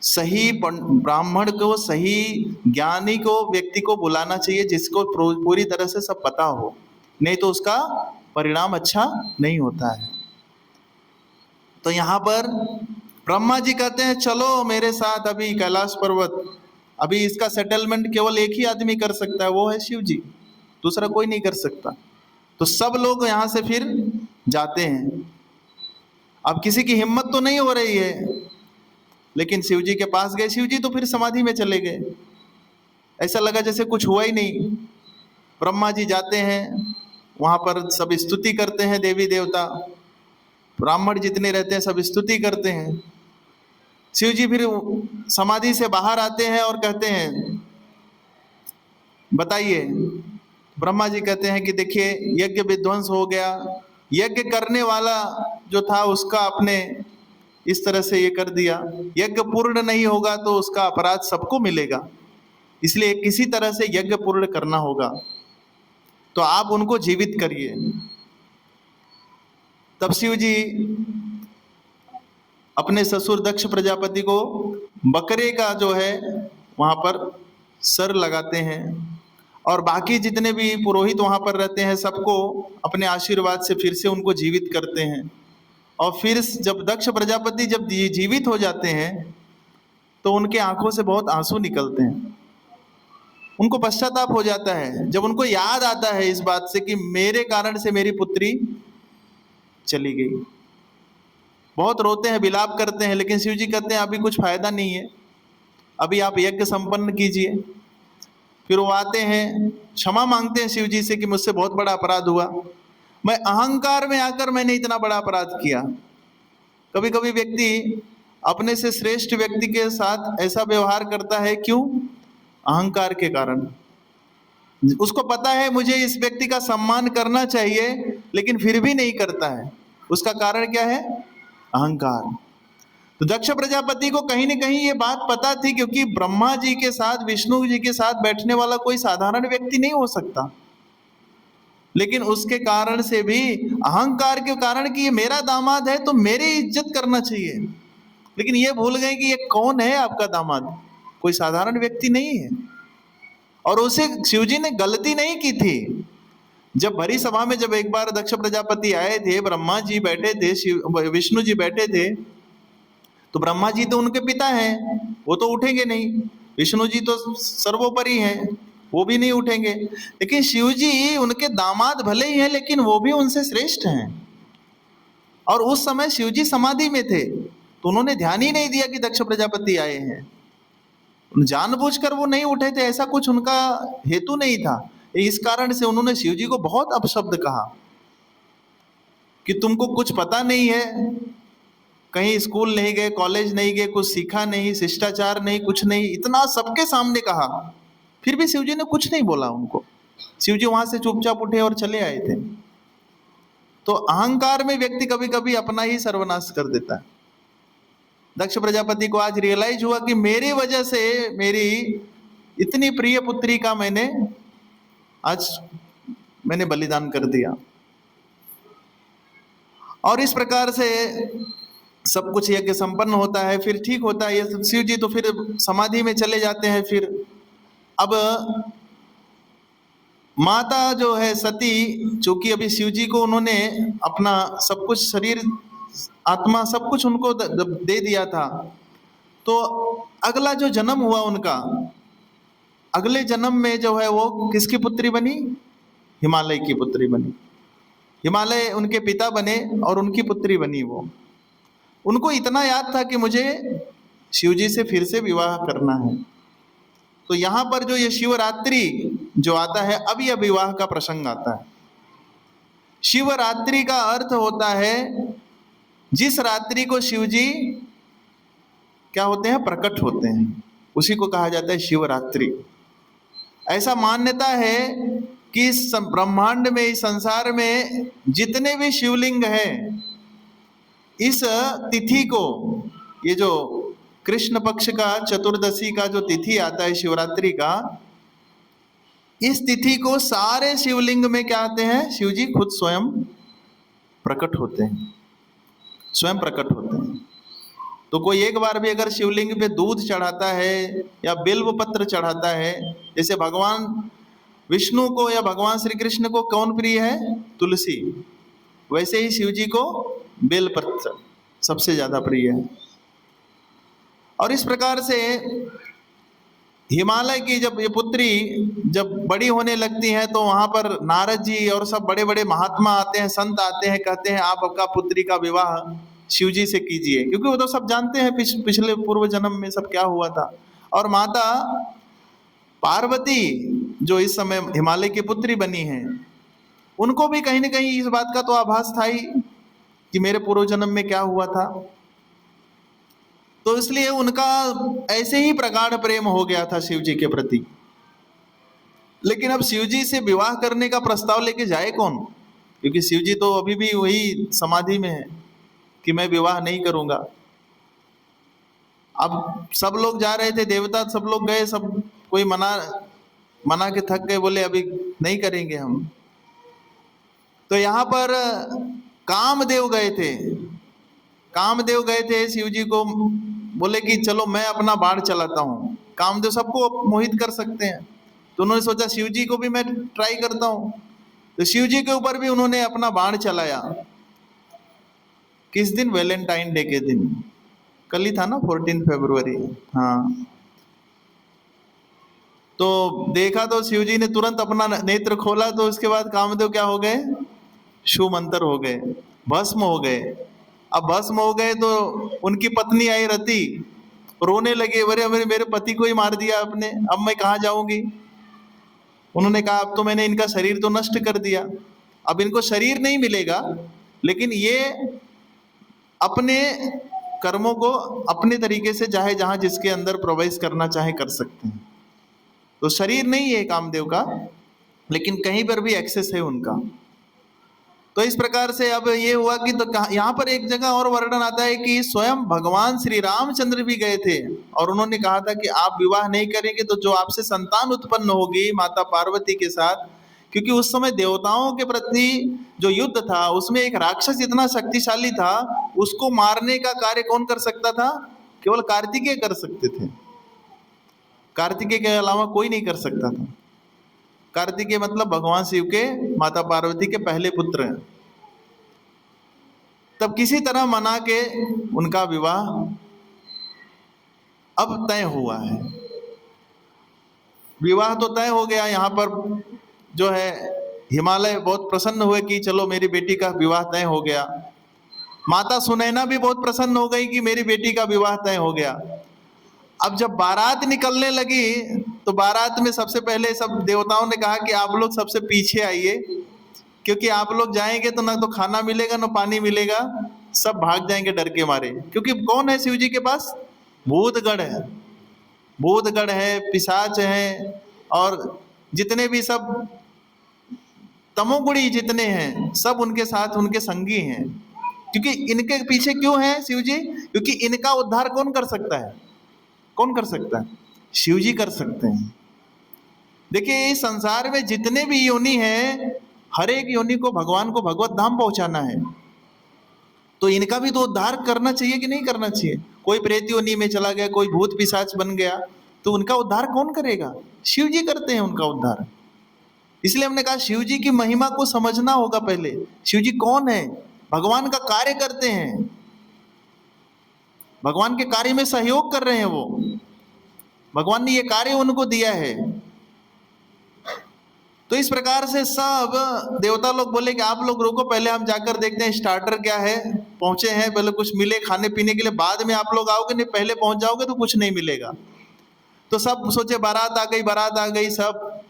सही ब्राह्मण को, सही ज्ञानी को, व्यक्ति को बुलाना चाहिए जिसको पूरी तरह से सब पता हो, नहीं तो उसका परिणाम अच्छा नहीं होता है। तो यहाँ पर ब्रह्मा जी कहते हैं चलो मेरे साथ अभी कैलाश पर्वत, अभी इसका सेटलमेंट केवल एक ही आदमी कर सकता है, वो है शिव जी, दूसरा कोई नहीं कर सकता। तो सब लोग यहाँ से फिर जाते हैं। अब किसी की हिम्मत तो नहीं हो रही है, लेकिन शिव जी के पास गए। शिव जी तो फिर समाधि में चले गए, ऐसा लगा जैसे कुछ हुआ ही नहीं। ब्रह्मा जी जाते हैं, वहाँ पर सब स्तुति करते हैं, देवी देवता ब्राह्मण जितने रहते हैं सब स्तुति करते हैं। शिव जी फिर समाधि से बाहर आते हैं और कहते हैं बताइए। ब्रह्मा जी कहते हैं कि देखिए यज्ञ विध्वंस हो गया, यज्ञ करने वाला जो था उसका आपने इस तरह से ये कर दिया, यज्ञ पूर्ण नहीं होगा तो उसका अपराध सबको मिलेगा, इसलिए किसी तरह से यज्ञ पूर्ण करना होगा, तो आप उनको जीवित करिए। तब शिव जी अपने ससुर दक्ष प्रजापति को बकरे का जो है वहाँ पर सर लगाते हैं, और बाकी जितने भी पुरोहित वहाँ पर रहते हैं सबको अपने आशीर्वाद से फिर से उनको जीवित करते हैं। और फिर जब दक्ष प्रजापति जब जीवित हो जाते हैं तो उनके आंखों से बहुत आंसू निकलते हैं, उनको पश्चाताप हो जाता है। जब उनको याद आता है इस बात से कि मेरे कारण से मेरी पुत्री चली गई, बहुत रोते हैं, विलाप करते हैं, लेकिन शिव जी कहते हैं अभी कुछ फायदा नहीं है, अभी आप यज्ञ संपन्न कीजिए। फिर वो आते हैं, क्षमा मांगते हैं शिव जी से कि मुझसे बहुत बड़ा अपराध हुआ, मैं अहंकार में आकर मैंने इतना बड़ा अपराध किया। कभी कभी व्यक्ति अपने से श्रेष्ठ व्यक्ति के साथ ऐसा व्यवहार करता है, क्यों? अहंकार के कारण। उसको पता है मुझे इस व्यक्ति का सम्मान करना चाहिए, लेकिन फिर भी नहीं करता है। उसका कारण क्या है? अहंकार। तो दक्ष प्रजापति को कहीं न कहीं ये बात पता थी, क्योंकि ब्रह्मा जी के साथ, विष्णु जी के साथ बैठने वाला कोई साधारण व्यक्ति नहीं हो सकता, लेकिन उसके कारण से भी, अहंकार के कारण कि ये मेरा दामाद है तो मेरी इज्जत करना चाहिए, लेकिन ये भूल गए कि ये कौन है आपका दामाद, कोई साधारण व्यक्ति नहीं है। और उसे शिव जी ने गलती नहीं की थी। जब भरी सभा में जब एक बार दक्ष प्रजापति आए थे, ब्रह्मा जी बैठे थे, विष्णु जी बैठे थे, तो ब्रह्मा जी तो उनके पिता हैं, वो तो उठेंगे नहीं, विष्णु जी तो सर्वोपरि हैं, वो भी नहीं उठेंगे, लेकिन शिव जी उनके दामाद भले ही हैं लेकिन वो भी उनसे श्रेष्ठ हैं। और उस समय शिव जी समाधि में थे, तो उन्होंने ध्यान ही नहीं दिया कि दक्ष प्रजापति आए हैं, जानबूझकर वो नहीं उठे थे, ऐसा कुछ उनका हेतु नहीं था। इस कारण से उन्होंने शिव जी को बहुत अपशब्द कहा। कि तुमको कुछ पता नहीं है, कहीं स्कूल नहीं गए, कॉलेज नहीं गए, कुछ सीखा नहीं, शिष्टाचार नहीं, कुछ नहीं, इतना सबके सामने कहा, फिर भी शिव जी ने कुछ नहीं बोला उनको। शिव जी वहां से चुपचाप उठे और चले आए थे। तो अहंकार में व्यक्ति कभी कभी अपना ही सर्वनाश कर देता है। दक्ष प्रजापति को आज रियलाइज हुआ कि मेरी वजह से मेरी इतनी प्रिय पुत्री का आज मैंने बलिदान कर दिया। और इस प्रकार से सब कुछ यज्ञ संपन्न होता है, फिर ठीक होता है। ये शिव जी तो फिर समाधि में चले जाते हैं। फिर अब माता जो है सती, चूंकि अभी शिव जी को उन्होंने अपना सब कुछ, शरीर आत्मा सब कुछ उनको दे दिया था, तो अगला जो जन्म हुआ उनका, अगले जन्म में जो है वो किसकी पुत्री बनी? हिमालय की पुत्री बनी। हिमालय उनके पिता बने और उनकी पुत्री बनी वो। उनको इतना याद था कि मुझे शिव जी से फिर से विवाह करना है। तो यहाँ पर जो ये शिवरात्रि जो आता है, अब यह विवाह का प्रसंग आता है। शिवरात्रि का अर्थ होता है जिस रात्रि को शिव जी क्या होते हैं? प्रकट होते हैं, उसी को कहा जाता है शिवरात्रि। ऐसा मान्यता है कि इस ब्रह्मांड में, इस संसार में जितने भी शिवलिंग हैं, इस तिथि को, ये जो कृष्ण पक्ष का चतुर्दशी का जो तिथि आता है शिवरात्रि का, इस तिथि को सारे शिवलिंग में क्या आते हैं? शिव जी खुद स्वयं प्रकट होते हैं, स्वयं प्रकट होते हैं। तो कोई एक बार भी अगर शिवलिंग पे दूध चढ़ाता है या बिल्व पत्र चढ़ाता है, जैसे भगवान विष्णु को या भगवान श्री कृष्ण को कौन प्रिय है? तुलसी। वैसे ही शिव जी को बेल पत्र सबसे ज्यादा प्रिय है। और इस प्रकार से हिमालय की जब ये पुत्री जब बड़ी होने लगती है, तो वहां पर नारद जी और सब बड़े बड़े महात्मा आते हैं, संत आते हैं, कहते हैं आप आपका पुत्री का विवाह शिव जी से कीजिए, क्योंकि वो तो सब जानते हैं पिछले पूर्व जन्म में सब क्या हुआ था। और माता पार्वती जो इस समय हिमालय की पुत्री बनी है, उनको भी कहीं ना कहीं इस बात का तो आभास था ही कि मेरे पूर्व जन्म में क्या हुआ था। तो इसलिए उनका ऐसे ही प्रगाढ़ प्रेम हो गया था शिव जी के प्रति। लेकिन अब शिव जी से विवाह करने का प्रस्ताव लेके जाए कौन? क्योंकि शिव जी तो अभी भी वही समाधि में है कि मैं विवाह नहीं करूंगा। अब सब लोग जा रहे थे, देवता सब लोग गए, सब कोई मना के थक गए, बोले अभी नहीं करेंगे हम। तो यहाँ पर कामदेव गए थे, कामदेव गए थे शिव जी को, बोले कि चलो मैं अपना बाण चलाता हूँ। कामदेव सबको मोहित कर सकते हैं, तो उन्होंने सोचा शिव जी को भी मैं ट्राई करता हूँ। तो शिव जी के ऊपर भी उन्होंने अपना बाण चलाया। किस दिन? वैलेंटाइन डे के दिन। कल ही था ना, 14 फरवरी। हाँ, तो देखा तो शिव जी ने तुरंत अपना नेत्र खोला, तो उसके बाद कामदेव क्या हो गए? शूमंतर हो गए, भस्म हो गए। अब भस्म हो गए तो उनकी पत्नी आई रति, रोने लगे, अरे मेरे पति को ही मार दिया आपने, अब मैं कहाँ जाऊंगी। उन्होंने कहा अब तो मैंने इनका शरीर तो नष्ट कर दिया, अब इनको शरीर नहीं मिलेगा, लेकिन ये अपने कर्मों को अपने तरीके से चाहे जहां जिसके अंदर प्रवेश करना चाहे कर सकते हैं। तो शरीर नहीं है कामदेव का, लेकिन कहीं पर भी एक्सेस है उनका। तो इस प्रकार से अब ये हुआ कि तो यहाँ पर एक जगह और वर्णन आता है कि स्वयं भगवान श्री रामचंद्र भी गए थे और उन्होंने कहा था कि आप विवाह नहीं करेंगे तो जो आपसे संतान उत्पन्न होगी माता पार्वती के साथ, क्योंकि उस समय देवताओं के प्रति जो युद्ध था उसमें एक राक्षस इतना शक्तिशाली था, उसको मारने का कार्य कौन कर सकता था? केवल कार्तिकेय कर सकते थे। कार्तिकेय के अलावा कोई नहीं कर सकता था। कार्तिकेय मतलब भगवान शिव के माता पार्वती के पहले पुत्र हैं। तब किसी तरह मना के उनका विवाह अब तय हुआ है। विवाह तो तय हो गया। यहाँ पर जो है हिमालय बहुत प्रसन्न हुए कि चलो मेरी बेटी का विवाह तय हो गया। माता सुनैना भी बहुत प्रसन्न हो गई कि मेरी बेटी का विवाह तय हो गया। अब जब बारात निकलने लगी तो बारात में सबसे पहले सब देवताओं ने कहा कि आप लोग सबसे पीछे आइए, क्योंकि आप लोग जाएंगे तो ना तो खाना मिलेगा ना पानी मिलेगा, सब भाग जाएंगे डर के मारे। क्योंकि कौन है शिव जी के पास? भूतगण है, भूतगण है, पिशाच है, और जितने भी सब तमोगुणी जितने हैं सब उनके साथ उनके संगी हैं। क्योंकि इनके पीछे क्यों है शिव जी? क्योंकि इनका उद्धार कौन कर सकता है? कौन कर सकता है? शिव जी कर सकते हैं। देखिए इस संसार में जितने भी योनि हैं, हर एक योनि को भगवान को भगवत धाम पहुंचाना है, तो इनका भी तो उद्धार करना चाहिए कि नहीं करना चाहिए? कोई प्रेत योनि में चला गया, कोई भूत पिशाच बन गया, तो उनका उद्धार कौन करेगा? शिव जी करते हैं उनका उद्धार। इसलिए हमने कहा शिव जी की महिमा को समझना होगा पहले। शिव जी कौन है? भगवान का कार्य करते हैं, भगवान के कार्य में सहयोग कर रहे हैं वो, भगवान ने ये कार्य उनको दिया है। तो इस प्रकार से सब देवता लोग बोले कि आप लोग रुको, पहले हम जाकर देखते हैं स्टार्टर क्या है। पहुंचे हैं, पहले कुछ मिले खाने पीने के लिए, बाद में आप लोग आओगे, नहीं पहले पहुंच जाओगे तो कुछ नहीं मिलेगा। तो सब सोचे बारात आ गई, बारात आ गई सब।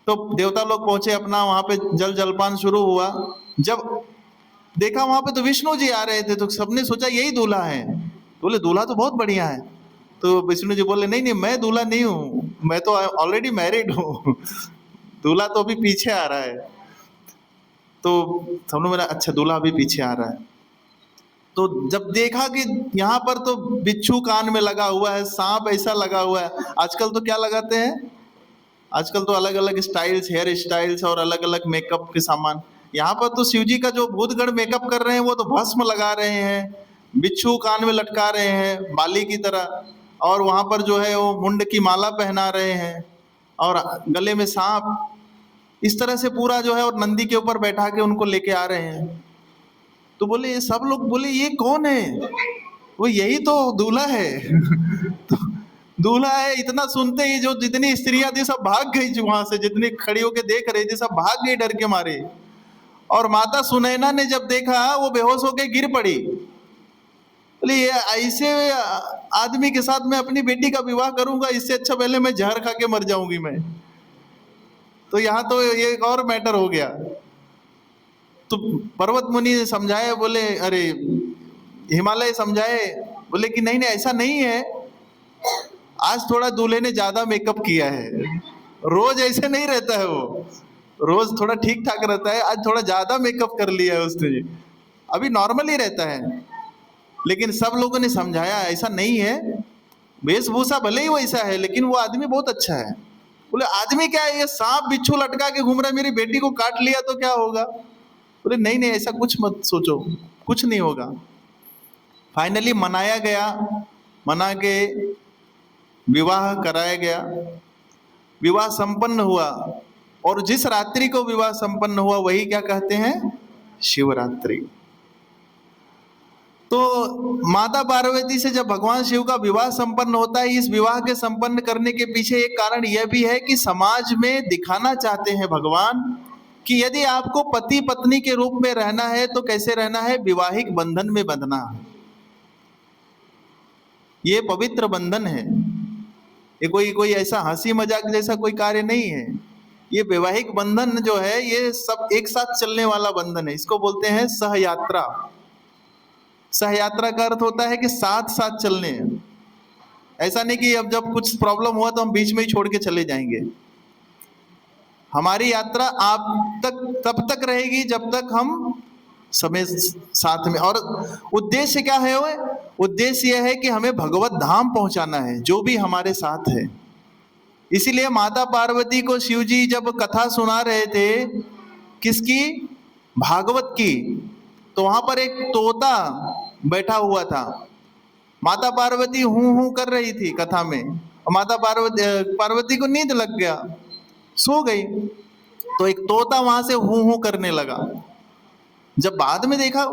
तो देवता लोग पहुंचे, अपना वहां पे जल जलपान शुरू हुआ। जब देखा वहां पे तो विष्णु जी आ रहे थे, तो सबने सोचा यही दूल्हा है। बोले दूल्हा तो बहुत बढ़िया है। तो विष्णु जी बोले नहीं नहीं, मैं दूल्हा नहीं हूँ, मैं तो ऑलरेडी मैरिड हूँ, दूल्हा तो अभी पीछे आ रहा है। तो सबने बोला अच्छा दूल्हा अभी पीछे आ रहा है। तो जब देखा कि यहाँ पर तो बिच्छू कान में लगा हुआ है, सांप ऐसा लगा हुआ है। आजकल तो क्या लगाते हैं, आजकल तो अलग अलग स्टाइल्स, हेयर स्टाइल्स और अलग अलग मेकअप के सामान। यहाँ पर तो शिव जी का जो भूतगण मेकअप कर रहे हैं वो तो भस्म लगा रहे हैं, बिच्छू कान में लटका रहे हैं बाली की तरह, और वहां पर जो है वो मुंड की माला पहना रहे हैं और गले में सांप, इस तरह से पूरा जो है, और नंदी के ऊपर बैठा के उनको लेके आ रहे हैं। तो बोले ये सब लोग बोले ये कौन है? वो यही तो दूल्हा है। तो दूल्हा है, इतना सुनते ही जो जितनी स्त्रियां थी सब भाग गई, वहां से जितनी खड़ी होके देख रही थी सब भाग गई डर के मारे। और माता सुनैना ने जब देखा वो बेहोश होके गिर पड़ी। बोले ये ऐसे आदमी के साथ मैं अपनी बेटी का विवाह करूंगा, इससे अच्छा पहले मैं जहर खा के मर जाऊंगी मैं। तो यहाँ तो ये एक और मैटर हो गया। तो पर्वत मुनि समझाए, बोले अरे हिमालय समझाए, बोले कि नहीं नहीं ऐसा नहीं है, आज थोड़ा दूल्हे ने ज्यादा मेकअप किया है, रोज ऐसे नहीं रहता है वो, रोज थोड़ा ठीक ठाक रहता है, आज थोड़ा ज्यादा मेकअप कर लिया है उसने, अभी नॉर्मल ही रहता है। लेकिन सब लोगों ने समझाया ऐसा नहीं है, वेशभूषा भले ही वैसा है लेकिन वो आदमी बहुत अच्छा है। बोले आदमी क्या है, ये सांप बिच्छू लटका के घूम रहा है, मेरी बेटी को काट लिया तो क्या होगा? बोले नहीं नहीं ऐसा कुछ मत सोचो, कुछ नहीं होगा। फाइनली मनाया गया, मना के विवाह कराया गया, विवाह संपन्न हुआ। और जिस रात्रि को विवाह संपन्न हुआ वही क्या कहते हैं, शिवरात्रि। तो माता पार्वती से जब भगवान शिव का विवाह संपन्न होता है, इस विवाह के संपन्न करने के पीछे एक कारण यह भी है कि समाज में दिखाना चाहते हैं भगवान कि यदि आपको पति पत्नी के रूप में रहना है तो कैसे रहना है, विवाहिक बंधन में बंधना। ये पवित्र बंधन है, ये कोई ऐसा हंसी मजाक जैसा कोई कार्य नहीं है। ये वैवाहिक बंधन जो है ये सब एक साथ चलने वाला बंधन है, इसको बोलते हैं सहयात्रा। सहयात्रा का अर्थ होता है कि साथ साथ चलने। ऐसा नहीं कि अब जब कुछ प्रॉब्लम हुआ तो हम बीच में ही छोड़ के चले जाएंगे। हमारी यात्रा आप तक तब तक रहेगी जब तक हम समय साथ में। और उद्देश्य क्या है? उद्देश्य यह है कि हमें भगवत धाम पहुंचाना है, जो भी हमारे साथ है। इसीलिए माता पार्वती को शिव जी जब कथा सुना रहे थे, किसकी? भागवत की, तो वहां पर एक तोता बैठा हुआ था। माता पार्वती हूं हूं कर रही थी कथा में, और माता पार्वती को नींद लग गया, सो गई। तो एक तोता वहां से हूं हूं करने लगा। जब बाद में देखा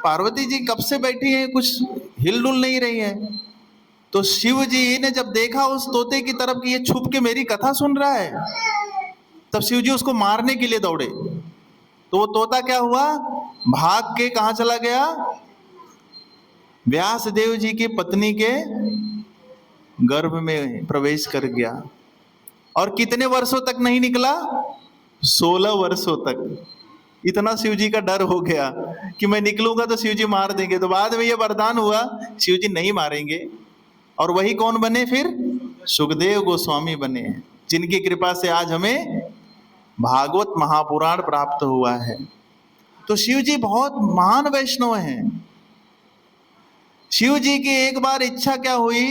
पार्वती जी कब से बैठी हैं, कुछ हिलडुल नहीं रही हैं, तो शिव जी ने जब देखा उस तोते की तरफ कि ये छुप के मेरी कथा सुन रहा है, तब शिव जी उसको मारने के लिए दौड़े। तो वो तोता क्या हुआ, भाग के कहां चला गया? व्यास देव जी की पत्नी के गर्भ में प्रवेश कर गया। और कितने वर्षों तक नहीं निकला? 16 वर्षों तक इतना शिव जी का डर हो गया कि मैं निकलूंगा तो शिव जी मार देंगे। तो बाद में ये वरदान हुआ शिव जी नहीं मारेंगे। और वही कौन बने फिर? सुखदेव गोस्वामी बने, जिनकी कृपा से आज हमें भागवत महापुराण प्राप्त हुआ है। तो शिव जी बहुत महान वैष्णव हैं। शिव जी की एक बार इच्छा क्या हुई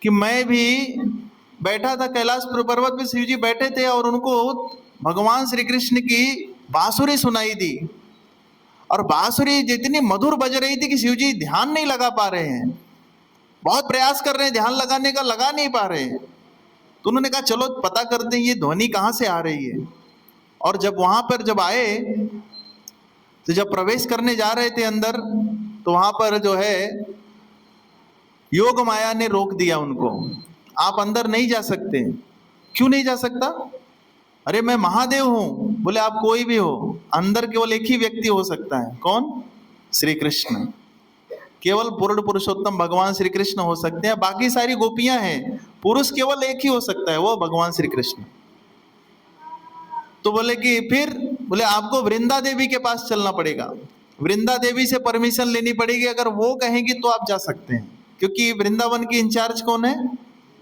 कि मैं भी बैठा था कैलाश पर्वत पे, शिव जी बैठे थे और उनको भगवान श्री कृष्ण की बांसुरी सुनाई दी। और बांसुरी जितनी मधुर बज रही थी कि शिव जी ध्यान नहीं लगा पा रहे हैं, बहुत प्रयास कर रहे हैं ध्यान लगाने का, लगा नहीं पा रहे हैं। तो उन्होंने कहा चलो पता करते हैं ये ध्वनि कहाँ से आ रही है। और जब वहां पर जब आए तो जब प्रवेश करने जा रहे थे अंदर, तो वहां पर जो है योग माया ने रोक दिया उनको, आप अंदर नहीं जा सकते। क्यों नहीं जा सकता? अरे मैं महादेव हूं। बोले आप कोई भी हो, अंदर केवल एक ही व्यक्ति हो सकता है। कौन? श्री कृष्ण। केवल पूर्ण पुरुषोत्तम भगवान श्री कृष्ण हो सकते हैं, बाकी सारी गोपियां हैं, पुरुष केवल एक ही हो सकता है, वो भगवान श्री कृष्ण। तो बोले कि फिर बोले आपको वृंदा देवी के पास चलना पड़ेगा, वृंदा देवी से परमिशन लेनी पड़ेगी, अगर वो कहेंगी तो आप जा सकते हैं। क्योंकि वृंदावन की इंचार्ज कौन है?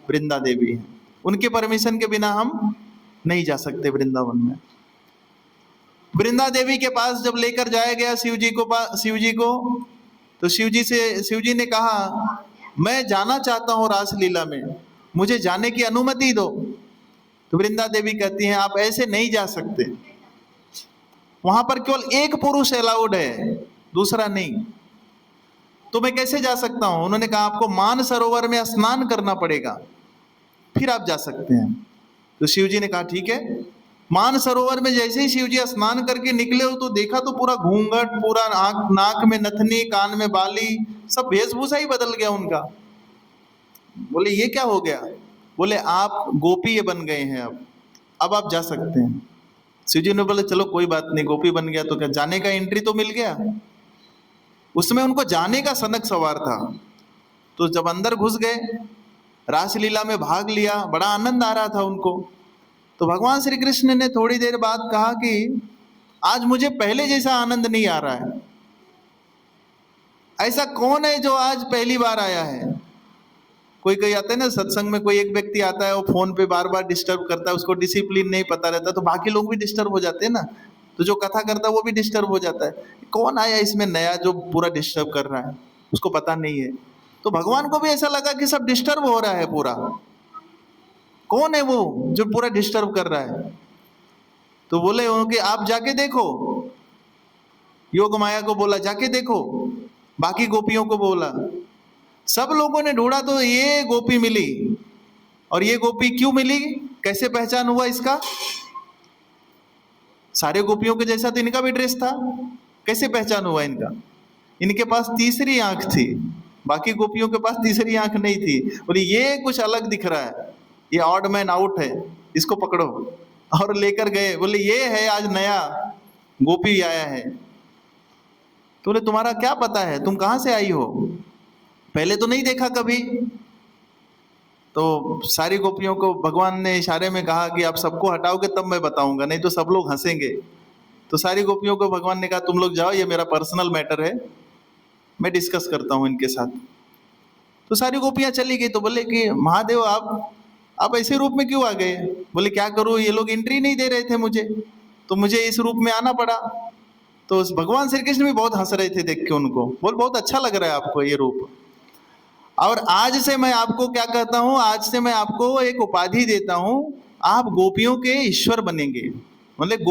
वृंदा देवी है। उनके परमिशन के बिना हम नहीं जा सकते वृंदावन में। वृंदा देवी के पास जब लेकर जाया गया शिव जी को, तो शिव जी ने कहा मैं जाना चाहता हूं रासलीला में, मुझे जाने की अनुमति दो। तो वृंदा देवी कहती हैं आप ऐसे नहीं जा सकते, वहां पर केवल एक पुरुष अलाउड है, दूसरा नहीं। तो मैं कैसे जा सकता हूं? उन्होंने कहा आपको मान सरोवर में स्नान करना पड़ेगा, फिर आप जा सकते हैं। तो शिव जी ने कहा ठीक है। मान सरोवर में जैसे ही शिव जी स्नान करके निकले हो तो देखा तो पूरा घूंघट, पूरा नाक में नथनी, कान में बाली, सब वेशभूषा ही बदल गया उनका। बोले ये क्या हो गया? बोले आप गोपी बन गए हैं, अब आप जा सकते हैं। शिव जी ने बोले चलो कोई बात नहीं, गोपी बन गया तो क्या, जाने का एंट्री तो मिल गया। उसमें उनको जाने का सनक सवार था। तो जब अंदर घुस गए, रासलीला में भाग लिया, बड़ा आनंद आ रहा था उनको। तो भगवान श्री कृष्ण ने थोड़ी देर बाद कहा कि आज मुझे पहले जैसा आनंद नहीं आ रहा है। ऐसा कौन है जो आज पहली बार आया है? कोई आता है ना सत्संग में, कोई एक व्यक्ति आता है वो फोन पे बार बार डिस्टर्ब करता है, उसको डिसिप्लिन नहीं पता रहता, तो बाकी लोग भी डिस्टर्ब हो जाते हैं ना। तो जो कथा करता है वो भी डिस्टर्ब हो जाता है, कौन आया इसमें नया जो पूरा डिस्टर्ब कर रहा है, उसको पता नहीं है। तो भगवान को भी ऐसा लगा कि सब डिस्टर्ब हो रहा है पूरा, कौन है वो जो पूरा डिस्टर्ब कर रहा है। तो बोले कि आप जाके देखो, योग माया को बोला जाके देखो, बाकी गोपियों को बोला। सब लोगों ने ढूंढा तो ये गोपी मिली। और ये गोपी क्यों मिली, कैसे पहचान हुआ इसका? सारे गोपियों के जैसा तो इनका भी ड्रेस था, कैसे पहचान हुआ इनका? इनके पास तीसरी आंख थी, बाकी गोपियों के पास तीसरी आंख नहीं थी। बोले ये कुछ अलग दिख रहा है, ये ऑड मैन आउट है, इसको पकड़ो। और लेकर गए, बोले ये है आज नया गोपी आया है। तो बोले तुम्हारा क्या पता है, तुम कहां से आई हो, पहले तो नहीं देखा कभी। तो सारी गोपियों को भगवान ने इशारे में कहा कि आप सबको हटाओगे तब मैं बताऊंगा, नहीं तो सब लोग हंसेंगे। तो सारी गोपियों को भगवान ने कहा तुम लोग जाओ, ये मेरा पर्सनल मैटर है, मैं डिस्कस करता हूं इनके साथ। तो सारी गोपियां चली गई। तो बोले कि महादेव आप ऐसे रूप में क्यों आ गए? बोले क्या करूं, ये लोग एंट्री नहीं दे रहे थे मुझे, तो मुझे इस रूप में आना पड़ा। तो भगवान श्री कृष्ण भी बहुत हंस रहे थे देख के उनको, बोल बहुत अच्छा लग रहा है आपको ये रूप। और आज से मैं आपको क्या कहता हूं, आज से मैं आपको एक उपाधि देता हूं, आप गोपियों के ईश्वर बनेंगे, मतलब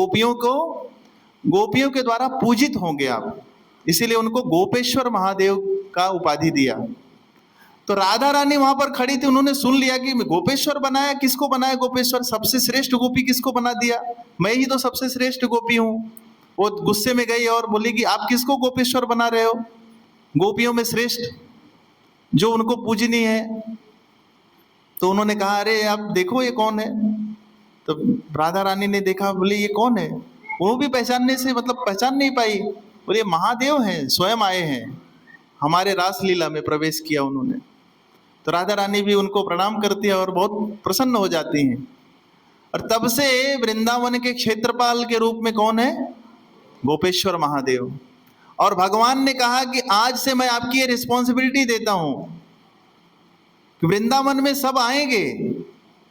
गोपियों के द्वारा पूजित होंगे आप। इसीलिए उनको गोपेश्वर महादेव का उपाधि दिया। तो राधा रानी वहां पर खड़ी थी, उन्होंने सुन लिया कि गोपेश्वर बनाया, किसको बनाया गोपेश्वर, सबसे श्रेष्ठ गोपी किसको बना दिया, मैं ही तो सबसे श्रेष्ठ गोपी हूं। वो गुस्से में गई और बोली कि आप किसको गोपेश्वर बना रहे हो, गोपियों में श्रेष्ठ जो उनको पूजनी है। तो उन्होंने कहा अरे आप देखो ये कौन है। तो राधा रानी ने देखा, बोले ये कौन है, वो भी पहचानने से मतलब पहचान नहीं पाई। बोले महादेव हैं, स्वयं आए हैं, हमारे रासलीला में प्रवेश किया उन्होंने। तो राधा रानी भी उनको प्रणाम करती है और बहुत प्रसन्न हो जाती हैं। और तब से वृंदावन के क्षेत्रपाल के रूप में कौन है? गोपेश्वर महादेव। और भगवान ने कहा कि आज से मैं आपकी ये रिस्पॉन्सिबिलिटी देता हूं कि वृंदावन में सब आएंगे,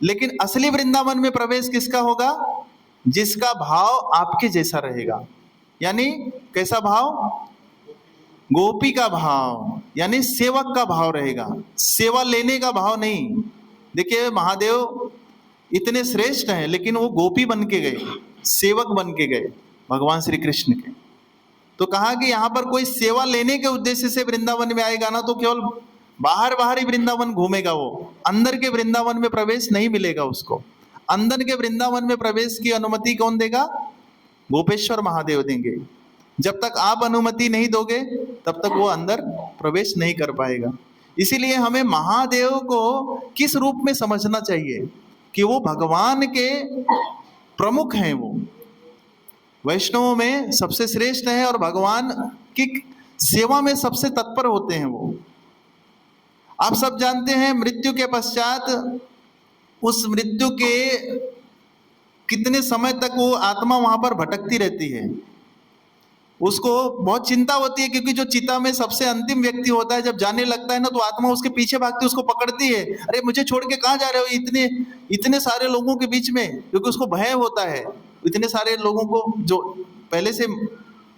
लेकिन असली वृंदावन में प्रवेश किसका होगा? जिसका भाव आपके जैसा रहेगा। यानी कैसा भाव? गोपी का भाव, यानी सेवक का भाव रहेगा, सेवा लेने का भाव नहीं। देखिए महादेव इतने श्रेष्ठ हैं, लेकिन वो गोपी बन के गए, सेवक बन के गए भगवान श्री कृष्ण के। तो कहा कि यहां पर कोई सेवा लेने के उद्देश्य से वृंदावन में आएगा ना, तो केवल बाहर बाहर ही वृंदावन घूमेगा, वो अंदर के वृंदावन में प्रवेश नहीं मिलेगा उसको। अंदर के वृंदावन में प्रवेश की अनुमति कौन देगा? गोपेश्वर महादेव देंगे। जब तक आप अनुमति नहीं दोगे तब तक वो अंदर प्रवेश नहीं कर पाएगा। इसीलिए हमें महादेव को किस रूप में समझना चाहिए कि वो भगवान के प्रमुख हैं, वो वैष्णवों में सबसे श्रेष्ठ है और भगवान की सेवा में सबसे तत्पर होते हैं वो। आप सब जानते हैं मृत्यु के पश्चात, उस मृत्यु के कितने समय तक वो आत्मा वहां पर भटकती रहती है। उसको बहुत चिंता होती है, क्योंकि जो चिता में सबसे अंतिम व्यक्ति होता है, जब जाने लगता है ना, तो आत्मा उसके पीछे भागती है, उसको पकड़ती है। अरे मुझे छोड़ के कहाँ जा रहे हो इतने इतने सारे लोगों के बीच में? क्योंकि उसको भय होता है, इतने सारे लोगों को जो पहले से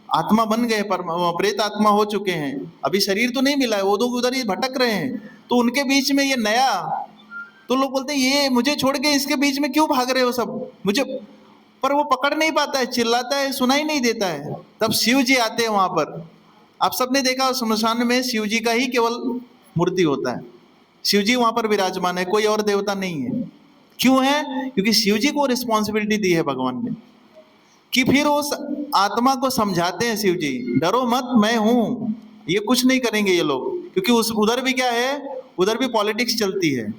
आत्मा बन गए, पर प्रेत आत्मा हो चुके हैं, अभी शरीर तो नहीं मिला है, वो लोग उधर ही भटक रहे हैं, तो उनके बीच में ये नया, तो लोग बोलते हैं ये मुझे छोड़ के इसके बीच में क्यों भाग रहे हो सब, मुझे, पर वो पकड़ नहीं पाता है, चिल्लाता है, सुनाई नहीं देता है। तब शिव जी आते हैं वहां पर। आप सबने देखा श्मशान में शिव जी का ही केवल मूर्ति होता है, शिव जी वहां पर विराजमान है, कोई और देवता नहीं है। क्यों है? क्योंकि शिव जी को रिस्पॉन्सिबिलिटी दी है भगवान ने कि फिर उस आत्मा को समझाते हैं शिव जी, डरो मत, मैं हूं, ये कुछ नहीं करेंगे ये लोग। क्योंकि उस उधर भी क्या है, उधर भी पॉलिटिक्स चलती है।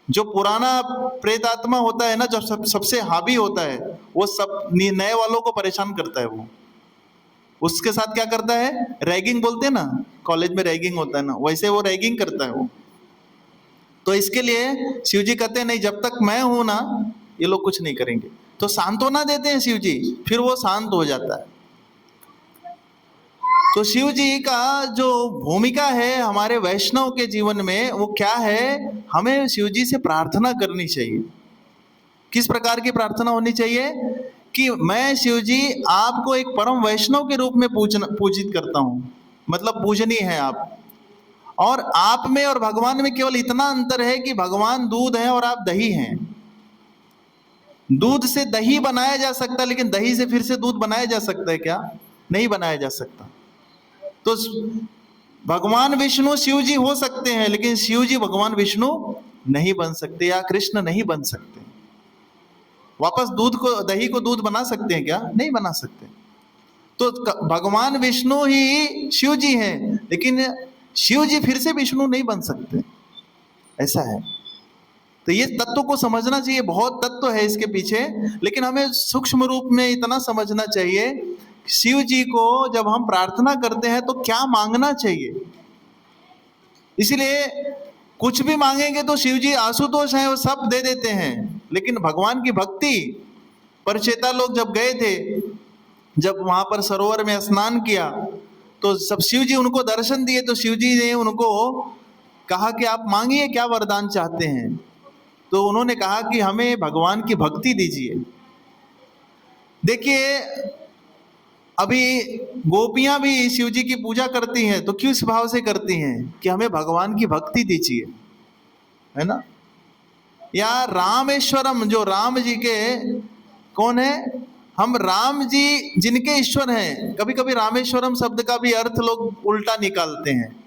जो पुराना प्रेत आत्मा होता है ना, जो सबसे हावी होता है, वो सब नए वालों को परेशान करता है। वो उसके साथ क्या करता है? रैगिंग बोलते हैं ना, कॉलेज में रैगिंग होता है ना, वैसे वो रैगिंग करता है वो। तो इसके लिए शिव जी कहते हैं नहीं, जब तक मैं हूं ना ये लोग कुछ नहीं करेंगे। तो सांत्वना देते हैं शिव जी, फिर वो शांत हो जाता है। तो शिव जी का जो भूमिका है हमारे वैष्णव के जीवन में, वो क्या है? हमें शिव जी से प्रार्थना करनी चाहिए। किस प्रकार की प्रार्थना होनी चाहिए? कि मैं शिव जी आपको एक परम वैष्णव के रूप में पूजित करता हूं, मतलब पूजनीय है आप, और आप में और भगवान में केवल इतना अंतर है कि भगवान दूध है और आप दही हैं। दूध से दही बनाया जा सकता है, लेकिन दही से फिर से दूध बनाया जा सकता है क्या? नहीं बनाया जा सकता। तो भगवान विष्णु शिव जी हो सकते हैं, लेकिन शिव जी भगवान विष्णु नहीं बन सकते, या कृष्ण नहीं बन सकते। वापस दूध को, दही को दूध बना सकते हैं क्या? नहीं बना सकते। तो भगवान विष्णु ही शिव जी हैं, लेकिन शिव जी फिर से विष्णु नहीं बन सकते, ऐसा है। तो ये तत्व को समझना चाहिए। बहुत तत्व है इसके पीछे, लेकिन हमें सूक्ष्म रूप में इतना समझना चाहिए, शिव जी को जब हम प्रार्थना करते हैं तो क्या मांगना चाहिए। इसलिए कुछ भी मांगेंगे तो शिव जी आशुतोष हैं, वो सब दे देते हैं। लेकिन भगवान की भक्ति, परचेता लोग जब गए थे, जब वहां पर सरोवर में स्नान किया, तो सब शिव जी उनको दर्शन दिए, तो शिव जी ने उनको कहा कि आप मांगिए, क्या वरदान चाहते हैं। तो उन्होंने कहा कि हमें भगवान की भक्ति दीजिए। देखिए अभी गोपियां भी शिव जी की पूजा करती हैं, तो किस भाव से करती हैं? कि हमें भगवान की भक्ति दीजिए, है ना। या रामेश्वरम, जो राम जी के कौन है? हम राम जी जिनके ईश्वर हैं। कभी कभी रामेश्वरम शब्द का भी अर्थ लोग उल्टा निकालते हैं।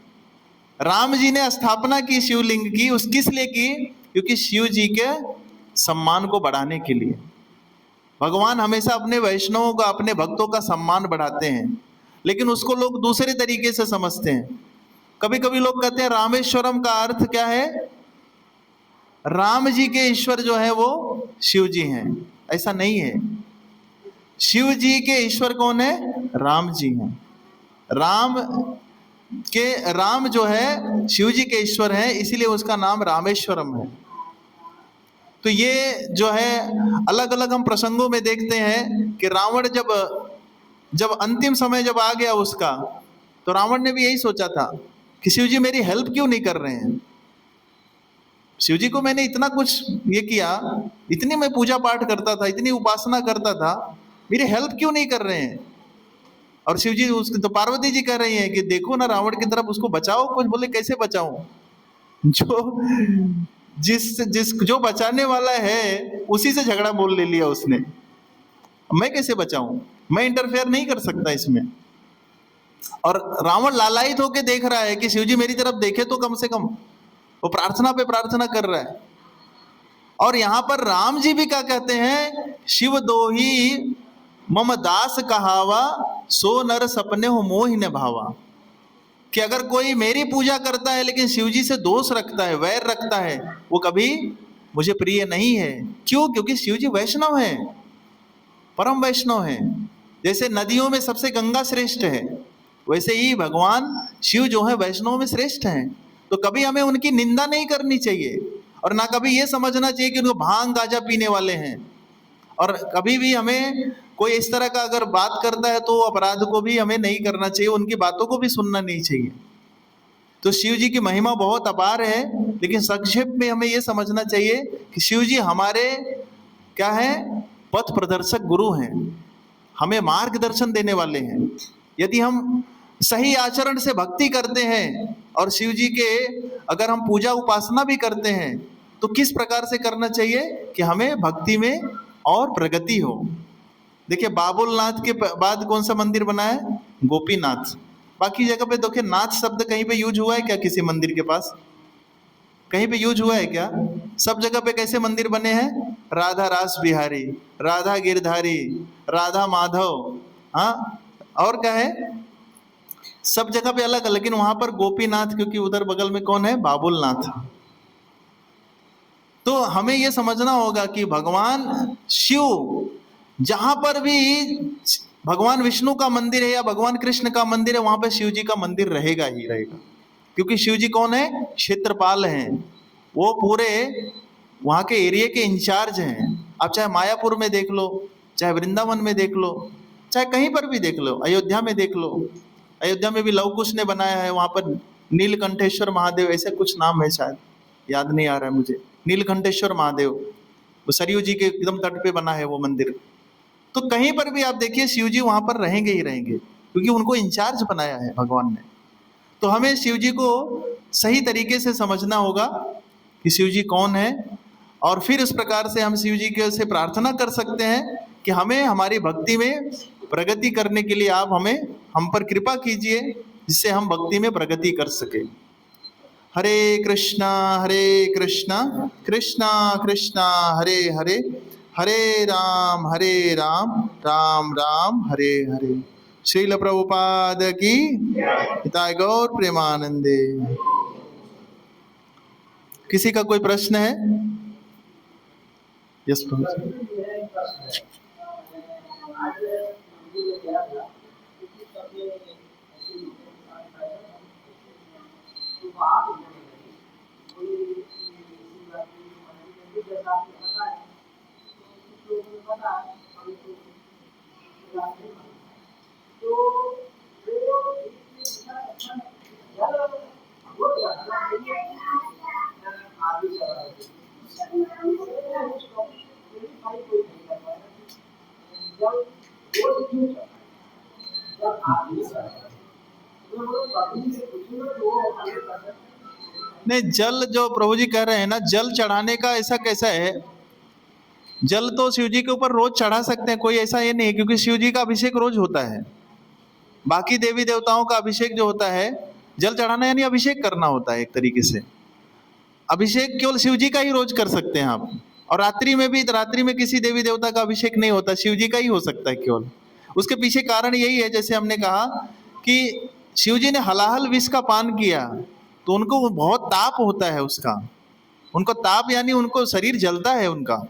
राम जी ने स्थापना की शिवलिंग की, उस किस लिए की? क्योंकि शिव जी के सम्मान को बढ़ाने के लिए। भगवान हमेशा अपने वैष्णवों का, अपने भक्तों का सम्मान बढ़ाते हैं, लेकिन उसको लोग दूसरे तरीके से समझते हैं। कभी कभी लोग कहते हैं रामेश्वरम का अर्थ क्या है? राम जी के ईश्वर जो है वो शिव जी हैं। ऐसा नहीं है। शिव जी के ईश्वर कौन है? राम जी हैं। राम जो है शिव जी के ईश्वर है, इसीलिए उसका नाम रामेश्वरम है। तो ये जो है अलग अलग हम प्रसंगों में देखते हैं कि रावण जब जब अंतिम समय जब आ गया उसका, तो रावण ने भी यही सोचा था कि शिव जी मेरी हेल्प क्यों नहीं कर रहे हैं। शिव जी को मैंने इतना कुछ ये किया, इतनी मैं पूजा पाठ करता था, इतनी उपासना करता था, मेरी हेल्प क्यों नहीं कर रहे हैं। और शिव जी उसको तो पार्वती जी कह रही हैं कि देखो ना रावण की तरफ, उसको बचाओ कुछ। बोले कैसे बचाऊं, जो जिस जिस जो बचाने वाला है उसी से झगड़ा बोल ले लिया उसने, मैं कैसे बचाऊं, मैं इंटरफेयर नहीं कर सकता इसमें। और रावण लालायित होके देख रहा है कि शिव जी मेरी तरफ देखे तो कम से कम, वो प्रार्थना पे प्रार्थना कर रहा है। और यहां पर राम जी भी क्या कहते हैं, शिव दोही मम दास कहावा, सो नर सपने हो मोहि न भावा। कि अगर कोई मेरी पूजा करता है लेकिन शिव जी से दोष रखता है, वैर रखता है, वो कभी मुझे प्रिय नहीं है। क्यों? क्योंकि शिव जी वैष्णव है, परम वैष्णव है। जैसे नदियों में सबसे गंगा श्रेष्ठ है, वैसे ही भगवान शिव जो है वैष्णव में श्रेष्ठ हैं। तो कभी हमें उनकी निंदा नहीं करनी चाहिए, और ना कभी ये समझना चाहिए कि उनको भांग गांजा पीने वाले हैं। और कभी भी हमें कोई इस तरह का अगर बात करता है तो अपराध को भी हमें नहीं करना चाहिए, उनकी बातों को भी सुनना नहीं चाहिए। तो शिव जी की महिमा बहुत अपार है, लेकिन संक्षेप में हमें यह समझना चाहिए कि शिव जी हमारे क्या है, पथ प्रदर्शक गुरु हैं, हमें मार्गदर्शन देने वाले हैं। यदि हम सही आचरण से भक्ति करते हैं और शिव जी के अगर हम पूजा उपासना भी करते हैं, तो किस प्रकार से करना चाहिए कि हमें भक्ति में और प्रगति हो। देखिए बाबुलनाथ के बाद कौन सा मंदिर बना है, गोपीनाथ। बाकी जगह पे देखिए नाथ शब्द कहीं पे यूज हुआ है क्या, किसी मंदिर के पास कहीं पे यूज हुआ है क्या? सब जगह पे कैसे मंदिर बने हैं, राधा रास बिहारी, राधा गिरधारी, राधा माधव, हाँ, और क्या है, सब जगह पे अलग, लेकिन वहां पर गोपीनाथ, क्योंकि उधर बगल में कौन है, बाबुलनाथ। तो हमें यह समझना होगा कि भगवान शिव जहां पर भी भगवान विष्णु का मंदिर है या भगवान कृष्ण का मंदिर है, वहां पर शिव जी का मंदिर रहेगा ही रहेगा। क्योंकि शिव जी कौन है, क्षेत्रपाल हैं, वो पूरे वहां के एरिया के इंचार्ज हैं। आप चाहे मायापुर में देख लो, चाहे वृंदावन में देख लो, चाहे कहीं पर भी देख लो, अयोध्या में देख लो। अयोध्या में भी लव कुश ने बनाया है, वहां पर नीलकंठेश्वर महादेव ऐसे कुछ नाम है, शायद याद नहीं आ रहा है मुझे, नीलकंठेश्वर महादेव, वो सरयू जी के एकदम तट पे बना है वो मंदिर। तो कहीं पर भी आप देखिए शिव जी वहां पर रहेंगे ही रहेंगे, क्योंकि उनको इंचार्ज बनाया है भगवान ने। तो हमें शिव जी को सही तरीके से समझना होगा कि शिव जी कौन है, और फिर इस प्रकार से हम शिव जी के से प्रार्थना कर सकते हैं कि हमें हमारी भक्ति में प्रगति करने के लिए आप हमें हम पर कृपा कीजिए, जिससे हम भक्ति में प्रगति कर सके। हरे कृष्णा कृष्णा कृष्णा हरे हरे, हरे राम राम राम हरे हरे। श्रील प्रभुपाद की हिताय गौर प्रेमानंदे। किसी का कोई प्रश्न है? यस प्रभु। नहीं, जल जो प्रभु जी कह रहे हैं ना, जल चढ़ाने का ऐसा कैसा है, जल तो शिव जी के ऊपर रोज चढ़ा सकते हैं, कोई ऐसा ये नहीं है, क्योंकि शिव जी का अभिषेक रोज होता है। बाकी देवी देवताओं का अभिषेक जो होता है, जल चढ़ाना यानी अभिषेक करना होता है एक तरीके से। अभिषेक केवल शिव जी का ही रोज कर सकते हैं आप। और रात्रि में भी, रात्रि में किसी देवी देवता का अभिषेक नहीं होता, शिव जी का ही हो सकता है केवल। उसके पीछे कारण यही है, जैसे हमने कहा कि शिव जी ने हलाहल विष का पान किया, तो उनको बहुत ताप होता है उसका, उनको ताप यानी उनको शरीर जलता है उनका।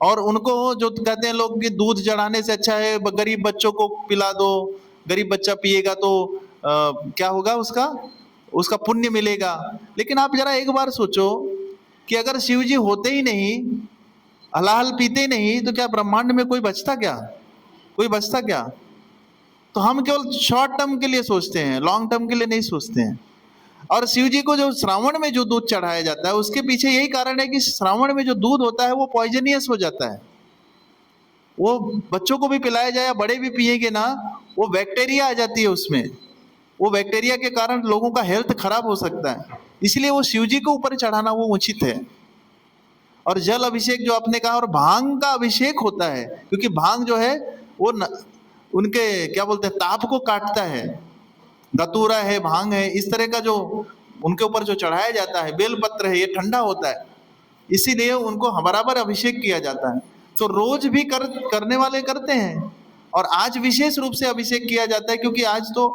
और उनको जो कहते हैं लोग कि दूध चढ़ाने से अच्छा है गरीब बच्चों को पिला दो, गरीब बच्चा पिएगा तो क्या होगा, उसका पुण्य मिलेगा। लेकिन आप जरा एक बार सोचो कि अगर शिव जी होते ही नहीं, हलाहल पीते ही नहीं, तो क्या ब्रह्मांड में कोई बचता क्या? कोई बचता क्या? तो हम केवल शॉर्ट टर्म के लिए सोचते हैं, लॉन्ग टर्म के लिए नहीं सोचते हैं। और शिव जी को जो श्रावण में जो दूध चढ़ाया जाता है, उसके पीछे यही कारण है कि श्रावण में जो दूध होता है वो पॉइजनियस हो जाता है। वो बच्चों को भी पिलाया जाए या बड़े भी पिएंगे ना, वो बैक्टीरिया आ जाती है उसमें। वो बैक्टीरिया के कारण लोगों का हेल्थ खराब हो सकता है। इसलिए वो शिव जी को ऊपर चढ़ाना वो उचित है। और जल अभिषेक जो आपने कहा, और भांग का अभिषेक होता है, क्योंकि भांग जो है वो उनके क्या बोलते हैं, ताप को काटता है। धतूरा है, भांग है, इस तरह का जो उनके ऊपर जो चढ़ाया जाता है, बेलपत्र है, ये ठंडा होता है, इसीलिए उनको बराबर अभिषेक किया जाता है। तो रोज भी करने वाले करते हैं, और आज विशेष रूप से अभिषेक किया जाता है, क्योंकि आज तो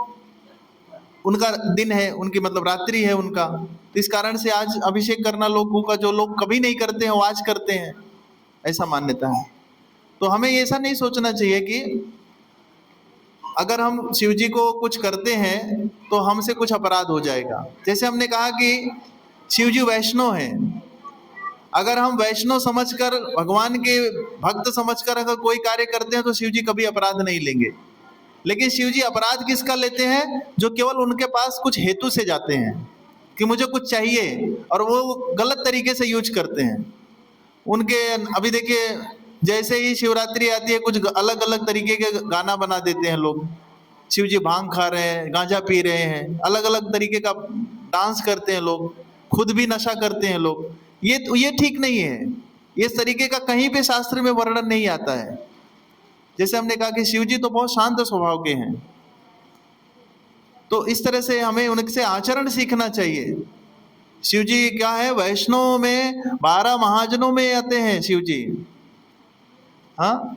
उनका दिन है, उनकी मतलब रात्रि है उनका, तो इस कारण से आज अभिषेक करना लोगों का, जो लोग कभी नहीं करते हैं वो आज करते हैं, ऐसा मान्यता है। तो हमें ऐसा नहीं सोचना चाहिए कि अगर हम शिव जी को कुछ करते हैं तो हमसे कुछ अपराध हो जाएगा। जैसे हमने कहा कि शिव जी वैष्णव हैं, अगर हम वैष्णव समझकर, भगवान के भक्त समझकर अगर कोई कार्य करते हैं तो शिव जी कभी अपराध नहीं लेंगे। लेकिन शिव जी अपराध किसका लेते हैं? जो केवल उनके पास कुछ हेतु से जाते हैं कि मुझे कुछ चाहिए, और वो गलत तरीके से यूज करते हैं उनके। अभी देखिए, जैसे ही शिवरात्रि आती है, कुछ अलग अलग तरीके के गाना बना देते हैं लोग। शिव जी भांग खा रहे हैं, गांजा पी रहे हैं, अलग अलग तरीके का डांस करते हैं लोग, खुद भी नशा करते हैं लोग। ये ठीक नहीं है। इस तरीके का कहीं पे शास्त्र में वर्णन नहीं आता है। जैसे हमने कहा कि शिव जी तो बहुत शांत स्वभाव के हैं, तो इस तरह से हमें उनसे आचरण सीखना चाहिए। शिव जी क्या है, वैष्णव में 12 महाजनों में आते हैं शिव जी। हाँ,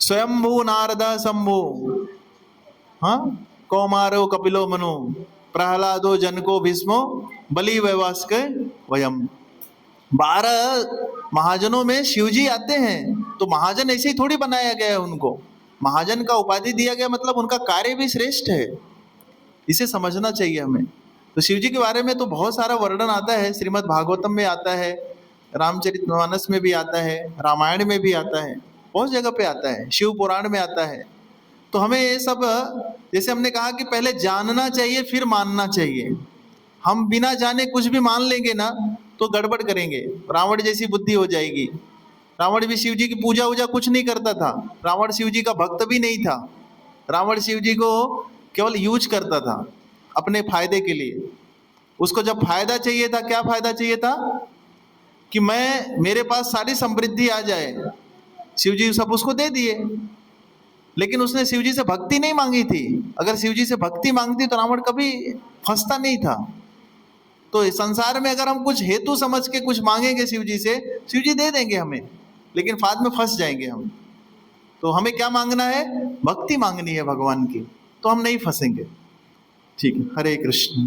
स्वयंभू नारद शंभु, हाँ, कौमारो कपिलो मनु, प्रहलादो जनको भीष्मो, बलि वैवास्क वयम। 12 महाजनों में शिव जी आते हैं। तो महाजन ऐसे ही थोड़ी बनाया गया है उनको, महाजन का उपाधि दिया गया, मतलब उनका कार्य भी श्रेष्ठ है, इसे समझना चाहिए हमें। तो शिव जी के बारे में तो बहुत सारा वर्णन आता है, श्रीमद् भागवतम में आता है, रामचरितमानस में भी आता है, रामायण में भी आता है, बहुत जगह पे आता है, शिव पुराण में आता है। तो हमें ये सब, जैसे हमने कहा कि पहले जानना चाहिए फिर मानना चाहिए। हम बिना जाने कुछ भी मान लेंगे ना तो गड़बड़ करेंगे, रावण जैसी बुद्धि हो जाएगी। रावण भी शिव जी की पूजा वूजा कुछ नहीं करता था, रावण शिव जी का भक्त भी नहीं था। रावण शिव जी को केवल यूज करता था अपने फायदे के लिए। उसको जब फायदा चाहिए था, क्या फायदा चाहिए था कि मेरे पास सारी समृद्धि आ जाए, शिव जी सब उसको दे दिए। लेकिन उसने शिव जी से भक्ति नहीं मांगी थी। अगर शिव जी से भक्ति मांगती तो रावण कभी फंसता नहीं था। तो इस संसार में अगर हम कुछ हेतु समझ के कुछ मांगेंगे शिव जी से, शिव जी दे देंगे हमें, लेकिन बाद में फंस जाएंगे हम। तो हमें क्या मांगना है? भक्ति मांगनी है भगवान की, तो हम नहीं फंसेंगे। ठीक है, हरे कृष्ण।